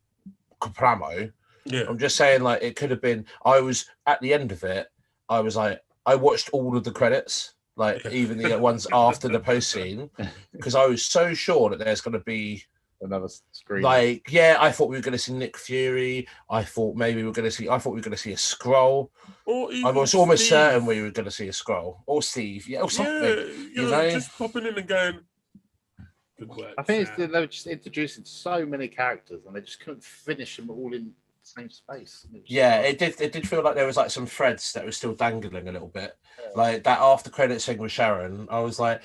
Speaker 3: Kaplamo.
Speaker 2: Yeah.
Speaker 3: I'm just saying like it could have been. I was at the end of it. I was like, I watched all of the credits, like even the ones after the post scene, because I was so sure that there's going to be
Speaker 1: another screen.
Speaker 3: Like, I thought we were going to see Nick Fury. I thought we were going to see a Skrull. I was almost certain we were going to see a Skrull or Steve, or something.
Speaker 2: Just popping in and going. Good work.
Speaker 1: I think they were just introducing so many characters, and they just couldn't finish them all in the same space.
Speaker 3: It did feel like there was like some threads that were still dangling a little bit. Like that after credits thing with Sharon, I was like,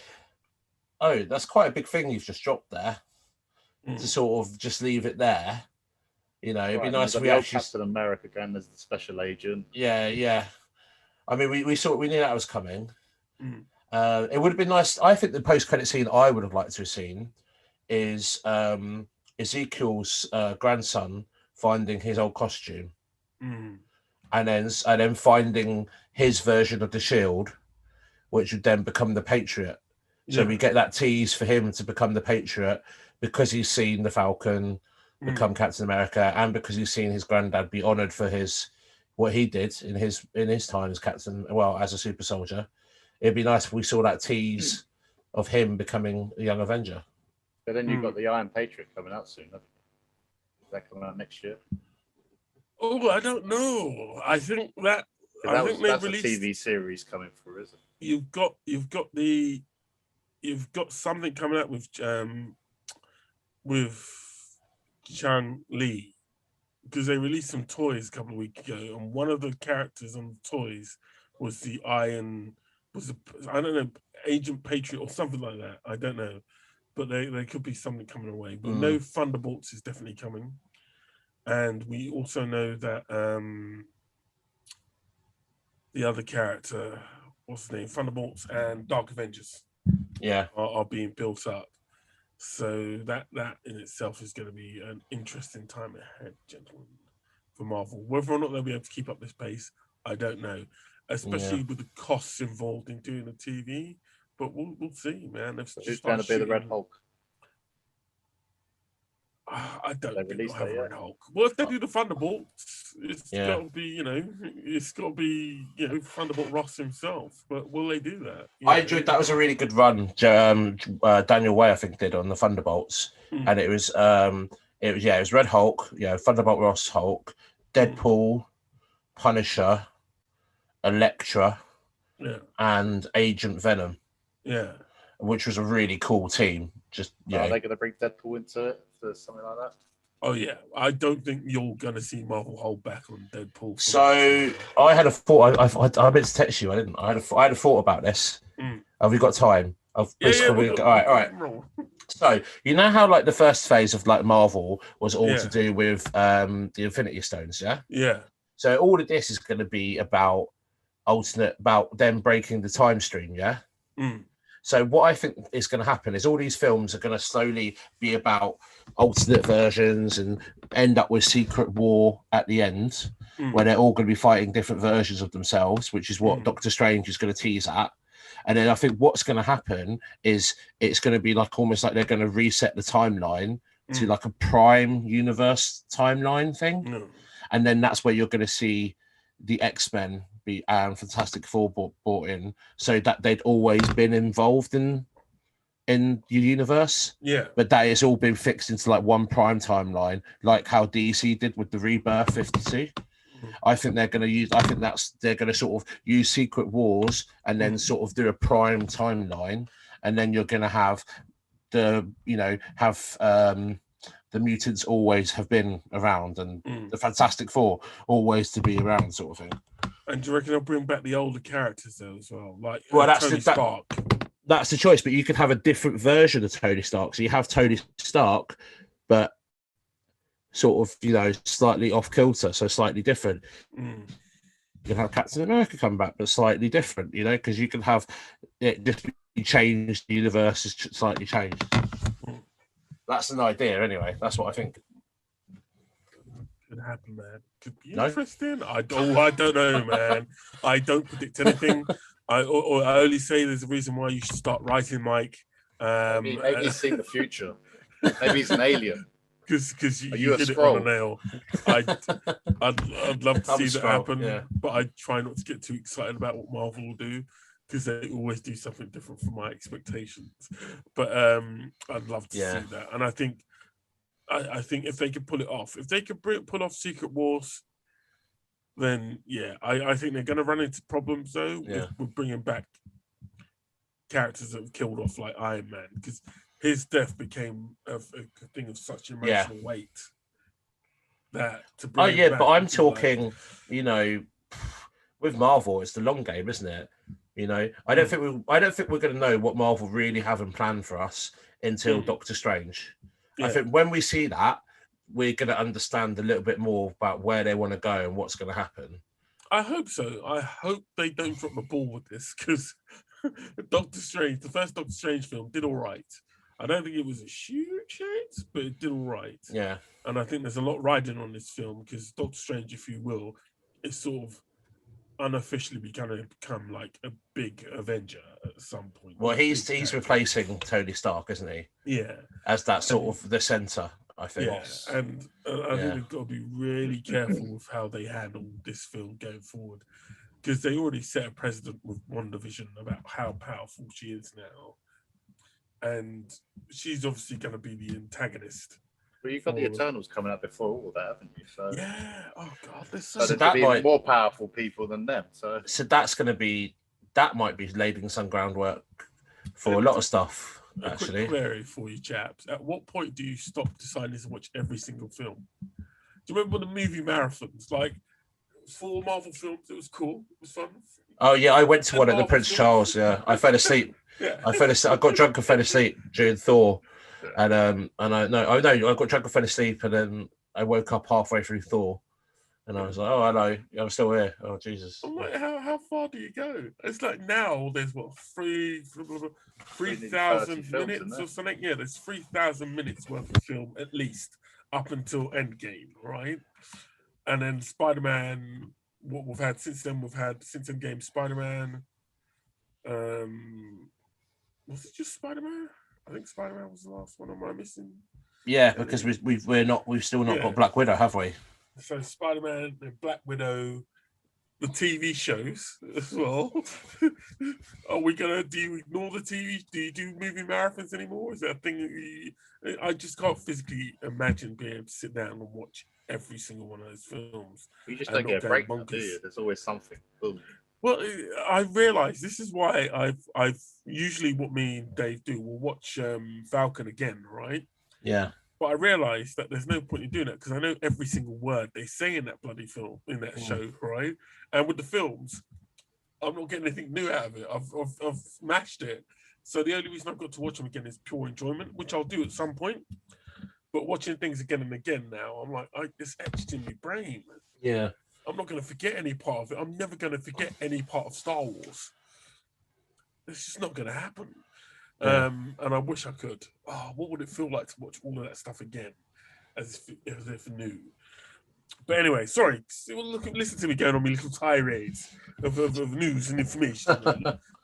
Speaker 3: oh, that's quite a big thing you've just dropped there. To sort of just leave it there, it'd be nice if we actually
Speaker 1: Captain America again as the special agent.
Speaker 3: Yeah. I mean, we knew that was coming, It would have been nice. I think the post-credit scene I would have liked to have seen is Ezekiel's grandson finding his old costume, and then finding his version of the shield, which would then become the Patriot. So we get that tease for him to become the Patriot because he's seen the Falcon become Captain America, and because he's seen his granddad be honored for what he did in his time as as a super soldier. It'd be nice if we saw that tease of him becoming a young Avenger.
Speaker 1: But then you've got the Iron Patriot coming out soon. Is that coming out next year?
Speaker 2: Oh, I don't know. I think that's a
Speaker 1: TV series coming through, isn't it?
Speaker 2: You've got something coming out with Chang Li, because they released some toys a couple of weeks ago, and one of the characters on the toys was I don't know, Agent Patriot or something like that. I don't know, but there could be something coming away. But no, Thunderbolts is definitely coming, and we also know that the other character, what's his name, Thunderbolts and Dark Avengers, are being built up. So that in itself is going to be an interesting time ahead, gentlemen, for Marvel. Whether or not they'll be able to keep up this pace, I don't know. Especially with the costs involved in doing the TV, but we'll see, man.
Speaker 1: Who's going to be the Red Hulk?
Speaker 2: I don't think they'll have a Red Hulk. Well, if they do the Thunderbolts, it's got to be, Thunderbolt Ross himself. But will they do that?
Speaker 3: I enjoyed that. Was a really good run. Daniel Way, I think, did on the Thunderbolts, and it was Red Hulk, Thunderbolt Ross Hulk, Deadpool, Punisher, Elektra, and Agent Venom.
Speaker 2: Yeah,
Speaker 3: which was a really cool team. Just
Speaker 1: are they going to bring Deadpool into it for something like that?
Speaker 2: Oh yeah, I don't think you're going to see Marvel hold back on Deadpool.
Speaker 3: So I had a thought. I meant to text you. I didn't. I had a thought about this. Have we got time? All right. So you know how like the first phase of like Marvel was all to do with the Infinity Stones, yeah?
Speaker 2: Yeah.
Speaker 3: So all of this is going to be about them breaking the time stream, yeah? So what I think is going to happen is all these films are going to slowly be about alternate versions and end up with Secret War at the end, where they're all going to be fighting different versions of themselves, which is what Doctor Strange is going to tease at. And then I think what's going to happen is it's going to be like almost like they're going to reset the timeline to like a Prime Universe timeline thing. And then that's where you're going to see the X-Men be Fantastic Four brought in, so that they'd always been involved in the universe. Yeah. But that has all been fixed into like one Prime timeline, like how DC did with the Rebirth 52. I think they're going to sort of use Secret Wars and then sort of do a Prime timeline, and then you're going to have the mutants always have been around, and the Fantastic Four always to be around, sort of thing.
Speaker 2: And do you reckon they'll bring back the older characters though as well, like
Speaker 3: Tony Stark? That's the choice, but you could have a different version of Tony Stark. So you have Tony Stark, but sort of, slightly off kilter, so slightly different. You can have Captain America come back, but slightly different, because you can have it just be changed, the universe is slightly changed. That's an idea, anyway. That's what I think.
Speaker 2: Could happen, man. Could be interesting. I don't know, man. I don't predict anything. I only say there's a reason why you should start writing, Mike.
Speaker 1: Maybe he's seeing the future. Maybe he's an alien.
Speaker 2: Because you hit it on a nail. I'd love to see that happen, but I try not to get too excited about what Marvel will do, because they always do something different from my expectations. But I'd love to see that, and I think if they could pull it off, if they could pull off Secret Wars, then I think they're going to run into problems though with bringing back characters that have killed off like Iron Man, because his death became a thing of such emotional weight that to bring him back,
Speaker 3: but I'm talking, with Marvel, it's the long game, isn't it? I don't think we're going to know what Marvel really have in plan for us until Doctor Strange. I think when we see that, we're going to understand a little bit more about where they want to go and what's going to happen.
Speaker 2: I hope so. I hope they don't drop the ball with this, because Doctor Strange, the first Doctor Strange film, did all right. I don't think it was a huge hit, but it did all right.
Speaker 3: Yeah.
Speaker 2: And I think there's a lot riding on this film because Doctor Strange, if you will, is sort of unofficially going to become like a big Avenger at some point.
Speaker 3: Well, he's replacing Tony Stark, isn't he?
Speaker 2: Yeah.
Speaker 3: As that sort of the center, I think.
Speaker 2: Yeah, and I think they've got to be really careful with how they handle this film going forward because they already set a precedent with WandaVision about how powerful she is now. And she's obviously going to be the antagonist.
Speaker 1: Well, you've got the Eternals coming up before all that, haven't you? So
Speaker 2: yeah. Oh God, there's
Speaker 1: so there's going to be more powerful people than them. So
Speaker 3: that's going to be might be laying some groundwork for a lot of stuff. Actually,
Speaker 2: quick query for you chaps: at what point do you stop deciding to watch every single film? Do you remember the movie marathons? Like 4 Marvel films, it was cool, it was fun.
Speaker 3: Oh yeah, I went to one at the Prince Charles. Yeah, I fell asleep.
Speaker 2: Yeah.
Speaker 3: I got drunk and fell asleep during Thor, and I got drunk and fell asleep, and then I woke up halfway through Thor, and I was like, oh hello, I'm still here. Oh Jesus!
Speaker 2: I'm like, how far do you go? It's like now there's what 3,000 minutes or something. Yeah, there's 3,000 minutes worth of film at least up until Endgame, right? And then Spider-Man. What we've had since then, since Endgame Spider-Man. Was it just Spider-Man? I think Spider-Man was the last one. Am I missing?
Speaker 3: Yeah, because we've still not got Black Widow, have we?
Speaker 2: So Spider-Man and Black Widow, the TV shows as well. Do you ignore the TV? Do you do movie marathons anymore? Is that a thing? I just can't physically imagine being able to sit down and watch every single one of those films.
Speaker 1: You just don't get a break, do you? There's always something. Boom.
Speaker 2: Well, I realise this is why I've usually what me and Dave do. We'll watch Falcon again, right?
Speaker 3: Yeah.
Speaker 2: But I realise that there's no point in doing that because I know every single word they say in that bloody film, in that show, right? And with the films, I'm not getting anything new out of it. I've smashed it. So the only reason I've got to watch them again is pure enjoyment, which I'll do at some point. But watching things again and again now, I'm like, it's etched in my brain.
Speaker 3: Yeah.
Speaker 2: I'm not going to forget any part of it. I'm never going to forget any part of Star Wars. It's just not going to happen.
Speaker 3: Yeah.
Speaker 2: And I wish I could. Oh, what would it feel like to watch all of that stuff again, as if new? But anyway, sorry. Listen to me going on my little tirades of news and information.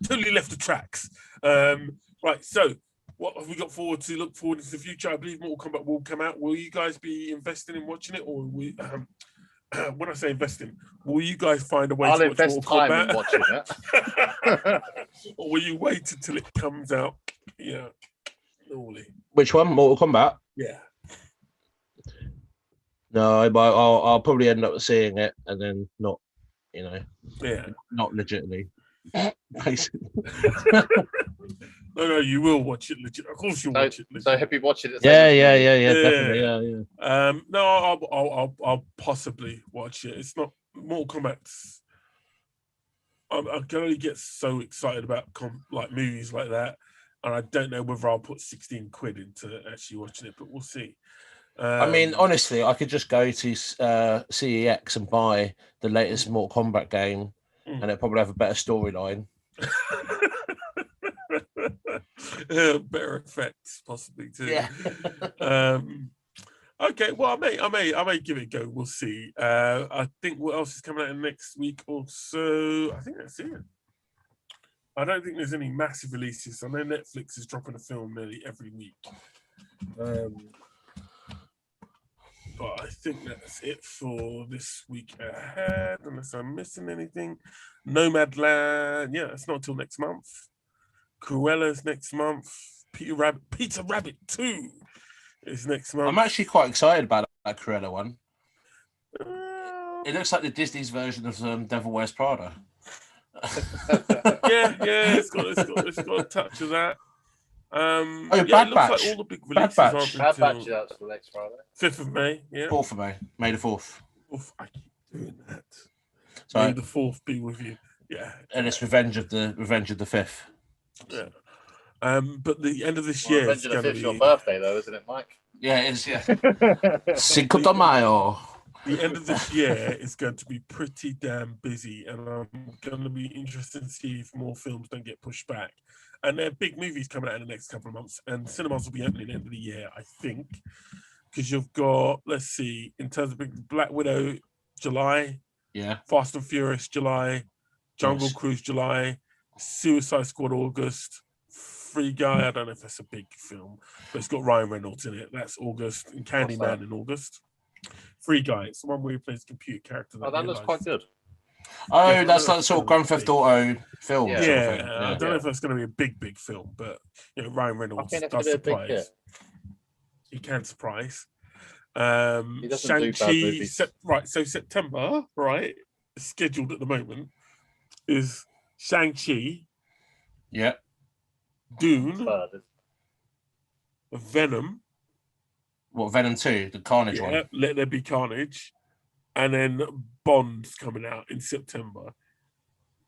Speaker 2: Totally left the tracks. Right, so what have we got to look forward into the future? I believe Mortal Kombat will come out. Will you guys be investing in watching it, or we? When I say investing, will you guys find a way to watch Mortal Kombat?
Speaker 1: In watching it.
Speaker 2: Or will you wait until it comes out? Yeah, normally.
Speaker 3: Which one? Mortal Kombat?
Speaker 2: Yeah.
Speaker 3: No, I'll probably end up seeing it and then not, not legitimately. Basically.
Speaker 2: No, you will watch it legit. Of course, you'll watch it. Legit.
Speaker 1: So happy watching it.
Speaker 3: Yeah, definitely. Yeah.
Speaker 2: No, I'll possibly watch it. It's not Mortal Kombat's. I can only get so excited about like movies like that, and I don't know whether I'll put 16 quid into actually watching it, but we'll see.
Speaker 3: I mean, honestly, I could just go to CEX and buy the latest Mortal Kombat game, and it'll probably have a better storyline.
Speaker 2: Better effects, possibly too.
Speaker 3: Yeah.
Speaker 2: Okay, well, I may give it a go. We'll see. I think what else is coming out next week? Also, I think that's it. I don't think there's any massive releases. I know Netflix is dropping a film nearly every week. But I think that's it for this week ahead, unless I'm missing anything. Nomadland, yeah, it's not until next month. Cruella's next month. Peter Rabbit 2 is next month.
Speaker 3: I'm actually quite excited about that Cruella one. It looks like the Disney's version of Devil Wears Prada.
Speaker 2: yeah, it's got a touch of that.
Speaker 3: Bad Batch.
Speaker 2: Like all the big releases
Speaker 1: Bad Batch is out for next Friday.
Speaker 2: 5th of May, yeah.
Speaker 3: 4th of May. May the 4th.
Speaker 2: I keep doing that.
Speaker 3: So,
Speaker 2: May the 4th be with you. Yeah.
Speaker 3: And it's Revenge of the 5th.
Speaker 2: Yeah. But the end of this year
Speaker 1: Revenge of the 5th is your birthday though, isn't it, Mike?
Speaker 3: Yeah, it is, yeah. Cinco de Mayo.
Speaker 2: the end of this year is going to be pretty damn busy, and I'm going to be interested to see if more films don't get pushed back. And there are big movies coming out in the next couple of months, and cinemas will be opening at the end of the year, I think, because you've got, let's see, in terms of Black Widow, July, Fast and Furious, July, Jungle Cruise, July, Suicide Squad, August, Free Guy, I don't know if that's a big film, but it's got Ryan Reynolds in it. That's August, and Candyman in August. Free Guy, it's the one where he plays computer character.
Speaker 1: That looks quite good.
Speaker 3: Oh,
Speaker 2: Yeah,
Speaker 3: that's like sort of Grand Theft Auto film.
Speaker 1: Yeah,
Speaker 3: sort of thing.
Speaker 2: I don't know if that's going to be a big film, but Ryan Reynolds does surprise. He can surprise.
Speaker 1: He doesn't do bad movies.
Speaker 2: Right, so September, right, scheduled at the moment is Shang-Chi.
Speaker 3: Yeah.
Speaker 2: Dune. Venom.
Speaker 3: What, Venom 2, the Carnage one?
Speaker 2: Yeah, Let There Be Carnage. And then Bond's coming out in September.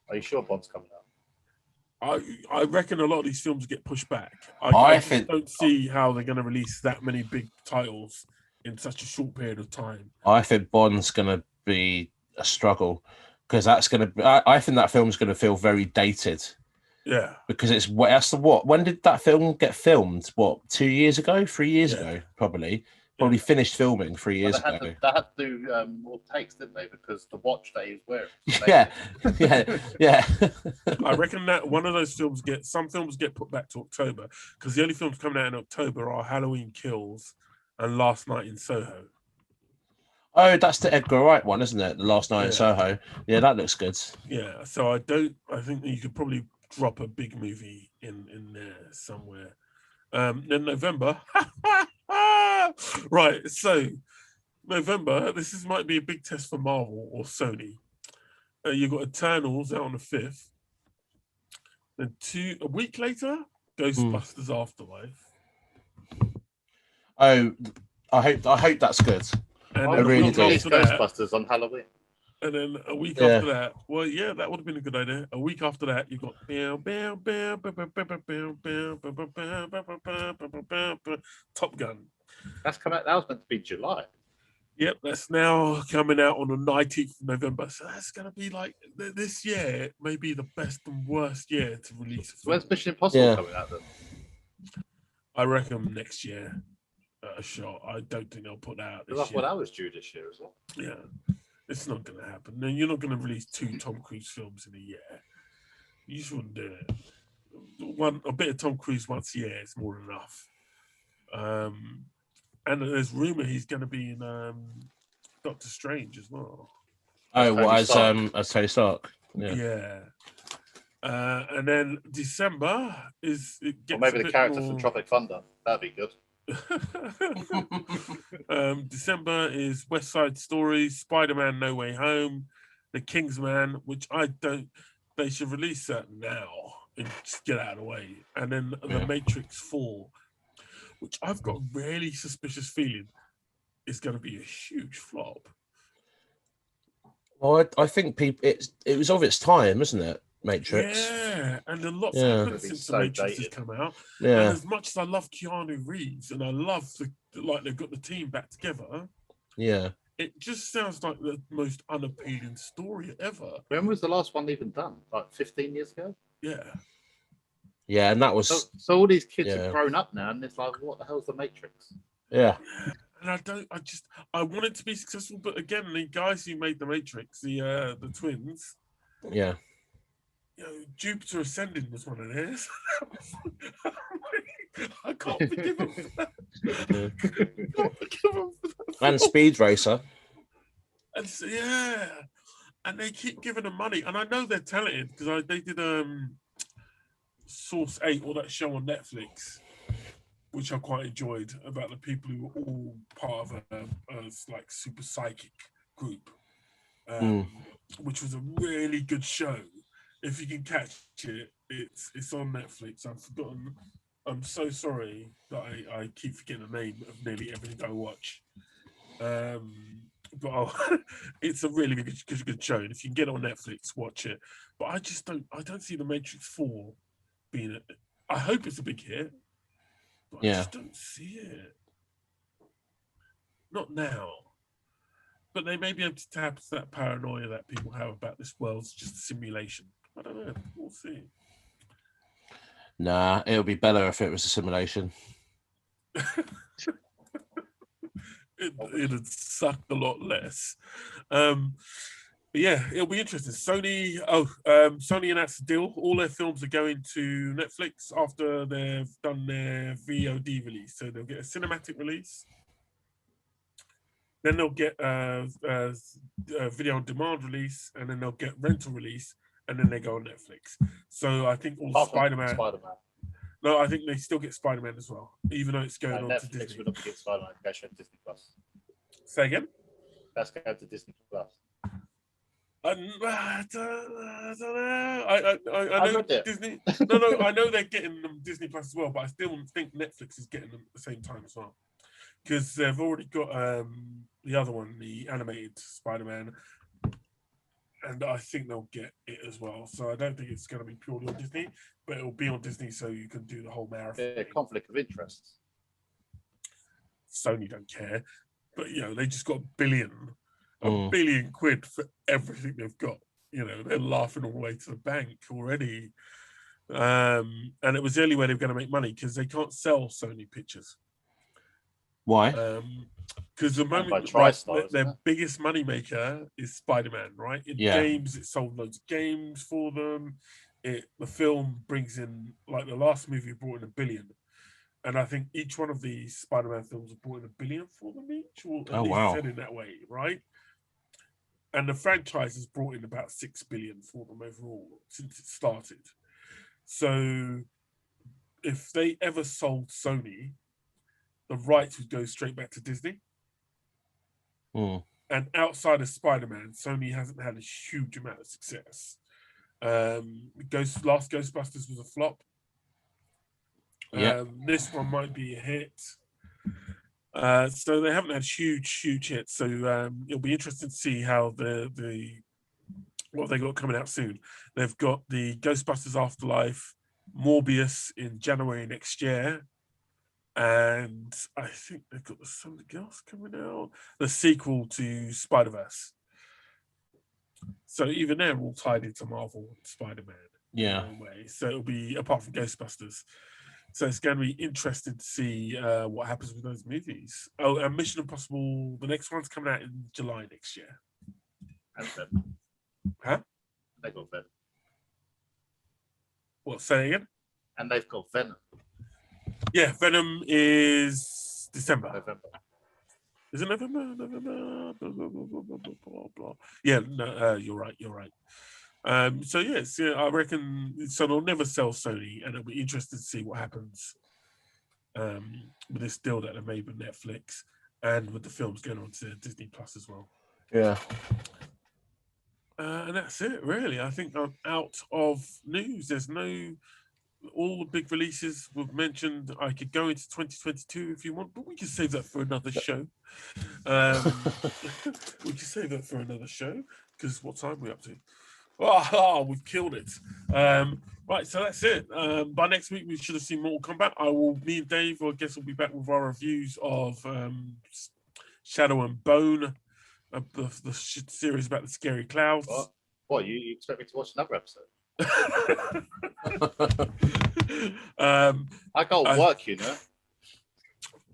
Speaker 1: Are you sure Bond's coming out?
Speaker 2: I reckon a lot of these films get pushed back. I don't see how they're going to release that many big titles in such a short period of time.
Speaker 3: I think Bond's going to be a struggle because that's going to. I think that film's going to feel very dated.
Speaker 2: Yeah,
Speaker 3: because that's the what? When did that film get filmed? What, 2 years ago, 3 years ago, probably. Probably finished filming 3 years ago.
Speaker 1: They had to do more takes, didn't they? Because the watch that he was wearing.
Speaker 3: Yeah.
Speaker 2: I reckon that one of those films some films get put back to October because the only films coming out in October are Halloween Kills and Last Night in Soho.
Speaker 3: Oh, that's the Edgar Wright one, isn't it? The Last Night in Soho. Yeah, that looks good.
Speaker 2: Yeah, so I think you could probably drop a big movie in there somewhere. Then November. Right, so November, might be a big test for Marvel or Sony. You've got Eternals out on the 5th. Then a week later, Ghostbusters Afterlife.
Speaker 3: Oh, I hope that's good.
Speaker 2: And
Speaker 3: I really do.
Speaker 1: Ghostbusters on Halloween.
Speaker 2: And then a week after that, that would have been a good idea. A week after that, you got Top Gun.
Speaker 1: That's come out. That was meant to be July.
Speaker 2: Yep, that's now coming out on the 19th of November. So that's going to be like this year, maybe the best and worst year to release.
Speaker 1: When's Mission Impossible coming out then?
Speaker 2: I reckon next year. A shot. I don't think they'll put that out this year.
Speaker 1: Well, that was due this year as well.
Speaker 2: Yeah. It's not going to happen. Then you're not going to release 2 Tom Cruise films in a year. You just wouldn't do it. A bit of Tom Cruise once a year is more than enough. And there's rumor he's going to be in Doctor Strange as well.
Speaker 3: Oh, well, as Tony Stark.
Speaker 2: Yeah. And then December is
Speaker 1: maybe the character from Tropic Thunder. That'd be good.
Speaker 2: December is West Side Story, Spider-Man No Way Home, The Kingsman, which they should release that now and just get out of the way. And then The Matrix 4, which I've got a really suspicious feeling is going to be a huge flop.
Speaker 3: Well, I think it was of its time, isn't it? Matrix.
Speaker 2: Yeah, and a lot's happened since the Matrix has come out.
Speaker 3: Yeah.
Speaker 2: And as much as I love Keanu Reeves and I love they've got the team back together.
Speaker 3: Yeah.
Speaker 2: It just sounds like the most unappealing story ever.
Speaker 1: When was the last one even done? Like 15 years ago?
Speaker 2: Yeah.
Speaker 3: Yeah, and that was
Speaker 1: so all these kids have grown up now, and it's like, what the hell's the Matrix?
Speaker 3: Yeah.
Speaker 2: And I want it to be successful, but again, the guys who made the Matrix, the twins.
Speaker 3: Yeah.
Speaker 2: Jupiter Ascending was one of theirs. I can't forgive them for that.
Speaker 3: And Speed Racer.
Speaker 2: And and they keep giving them money, and I know they're talented because they did Source 8, or that show on Netflix, which I quite enjoyed, about the people who were all part of a like super psychic group, which was a really good show. If you can catch it, it's on Netflix. I've forgotten. I'm so sorry that I keep forgetting the name of nearly everything I watch. But it's a really good show. And if you can get it on Netflix, watch it. But I don't see The Matrix 4 being I hope it's a big hit. But I just don't see it. Not now. But they may be able to tap into that paranoia that people have about this world's just a simulation. I don't know. We'll see.
Speaker 3: Nah, it'll be better if it was a simulation.
Speaker 2: It'd suck a lot less. But yeah, it'll be interesting. Sony announced a deal. All their films are going to Netflix after they've done their VOD release. So they'll get a cinematic release. Then they'll get a video on demand release, and then they'll get rental release, and then they go on Netflix. So I think all Spider-Man. No, I think they still get Spider-Man as well, even though it's going on
Speaker 1: Netflix
Speaker 2: to Disney.
Speaker 1: would not get Spider-Man. Go straight to Disney Plus.
Speaker 2: Say again?
Speaker 1: That's going to Disney Plus.
Speaker 2: I don't know. I know Disney. No, I know they're getting them Disney Plus as well, but I still think Netflix is getting them at the same time as well, because they've already got the other one, the animated Spider-Man, and I think they'll get it as well. So I don't think it's going to be purely on Disney, but it'll be on Disney, so you can do the whole marathon.
Speaker 1: Yeah, conflict of interest.
Speaker 2: Sony don't care, but they just got a billion quid for everything they've got. They're laughing all the way to the bank already. And it was the only way they were going to make money, because they can't sell Sony pictures.
Speaker 3: Why?
Speaker 2: Because the moment their biggest money maker is Spider-Man, right? In games, it sold loads of games for them. The film brings in, like the last movie brought in $1 billion. And I think each one of these Spider-Man films have brought in $1 billion for them each, or at least said in that way, right? And the franchise has brought in about $6 billion for them overall since it started. So if they ever sold Sony, the rights would go straight back to Disney. And outside of Spider-Man, Sony hasn't had a huge amount of success. Last Ghostbusters was a flop. This one might be a hit. So they haven't had huge hits. So it'll be interesting to see how what they got coming out soon. They've got the Ghostbusters Afterlife, Morbius in January next year. And I think they've got something else coming out. The sequel to Spider-Verse. So even they're all tied into Marvel and Spider-Man.
Speaker 3: Yeah.
Speaker 2: In a way. So it'll be, apart from Ghostbusters. So it's going to be interesting to see what happens with those movies. Oh, and Mission Impossible, the next one's coming out in July next year.
Speaker 1: And Venom.
Speaker 2: Huh?
Speaker 1: They got Venom.
Speaker 2: What, say again?
Speaker 1: And they've got Venom.
Speaker 2: Yeah, Venom is December.
Speaker 1: November.
Speaker 2: Is it November? Blah, blah, blah. Yeah, no, you're right. So yes, I reckon so. They'll never sell Sony, and it'll be interesting to see what happens with this deal that they made with Netflix and with the films going on to Disney Plus as well.
Speaker 3: Yeah.
Speaker 2: And that's it, really. I think I'm out of news. There's all the big releases we've mentioned. I could go into 2022 if you want, but we can save that for another show. We can save that for another show, because what time are we up to? Oh, we've killed it. Right, so that's it. By next week, we should have seen Mortal Kombat. Me and Dave, I guess, will be back with our reviews of Shadow and Bone, the series about the scary clouds.
Speaker 1: What, you expect me to watch another episode? I got work,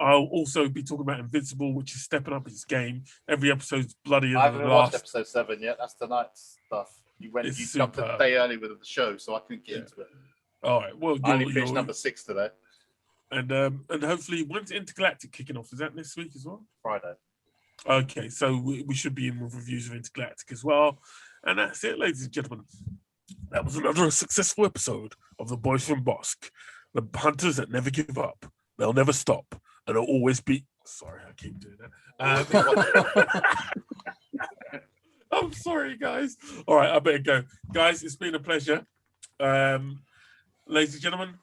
Speaker 2: I'll also be talking about Invincible, which is stepping up its game. Every episode's bloodier
Speaker 1: I
Speaker 2: than the
Speaker 1: haven't
Speaker 2: last.
Speaker 1: watched episode 7 yet. That's tonight's stuff. You jumped a
Speaker 2: superb.
Speaker 1: day early with the show, so I couldn't get into it.
Speaker 2: All right. Well,
Speaker 1: I only finished number 6 today.
Speaker 2: And hopefully, when's Intergalactic kicking off? Is that this week as well?
Speaker 1: Friday.
Speaker 2: Okay, so we should be in with reviews of Intergalactic as well. And that's it, ladies and gentlemen. That was another successful episode of The Boys from Bossk. The hunters that never give up. They'll never stop. And they'll always be... Sorry, I keep doing that. I'm sorry, guys. All right, I better go. Guys, it's been a pleasure. Ladies and gentlemen,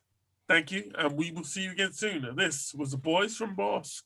Speaker 2: thank you. And we will see you again soon. This was The Boys from Bossk.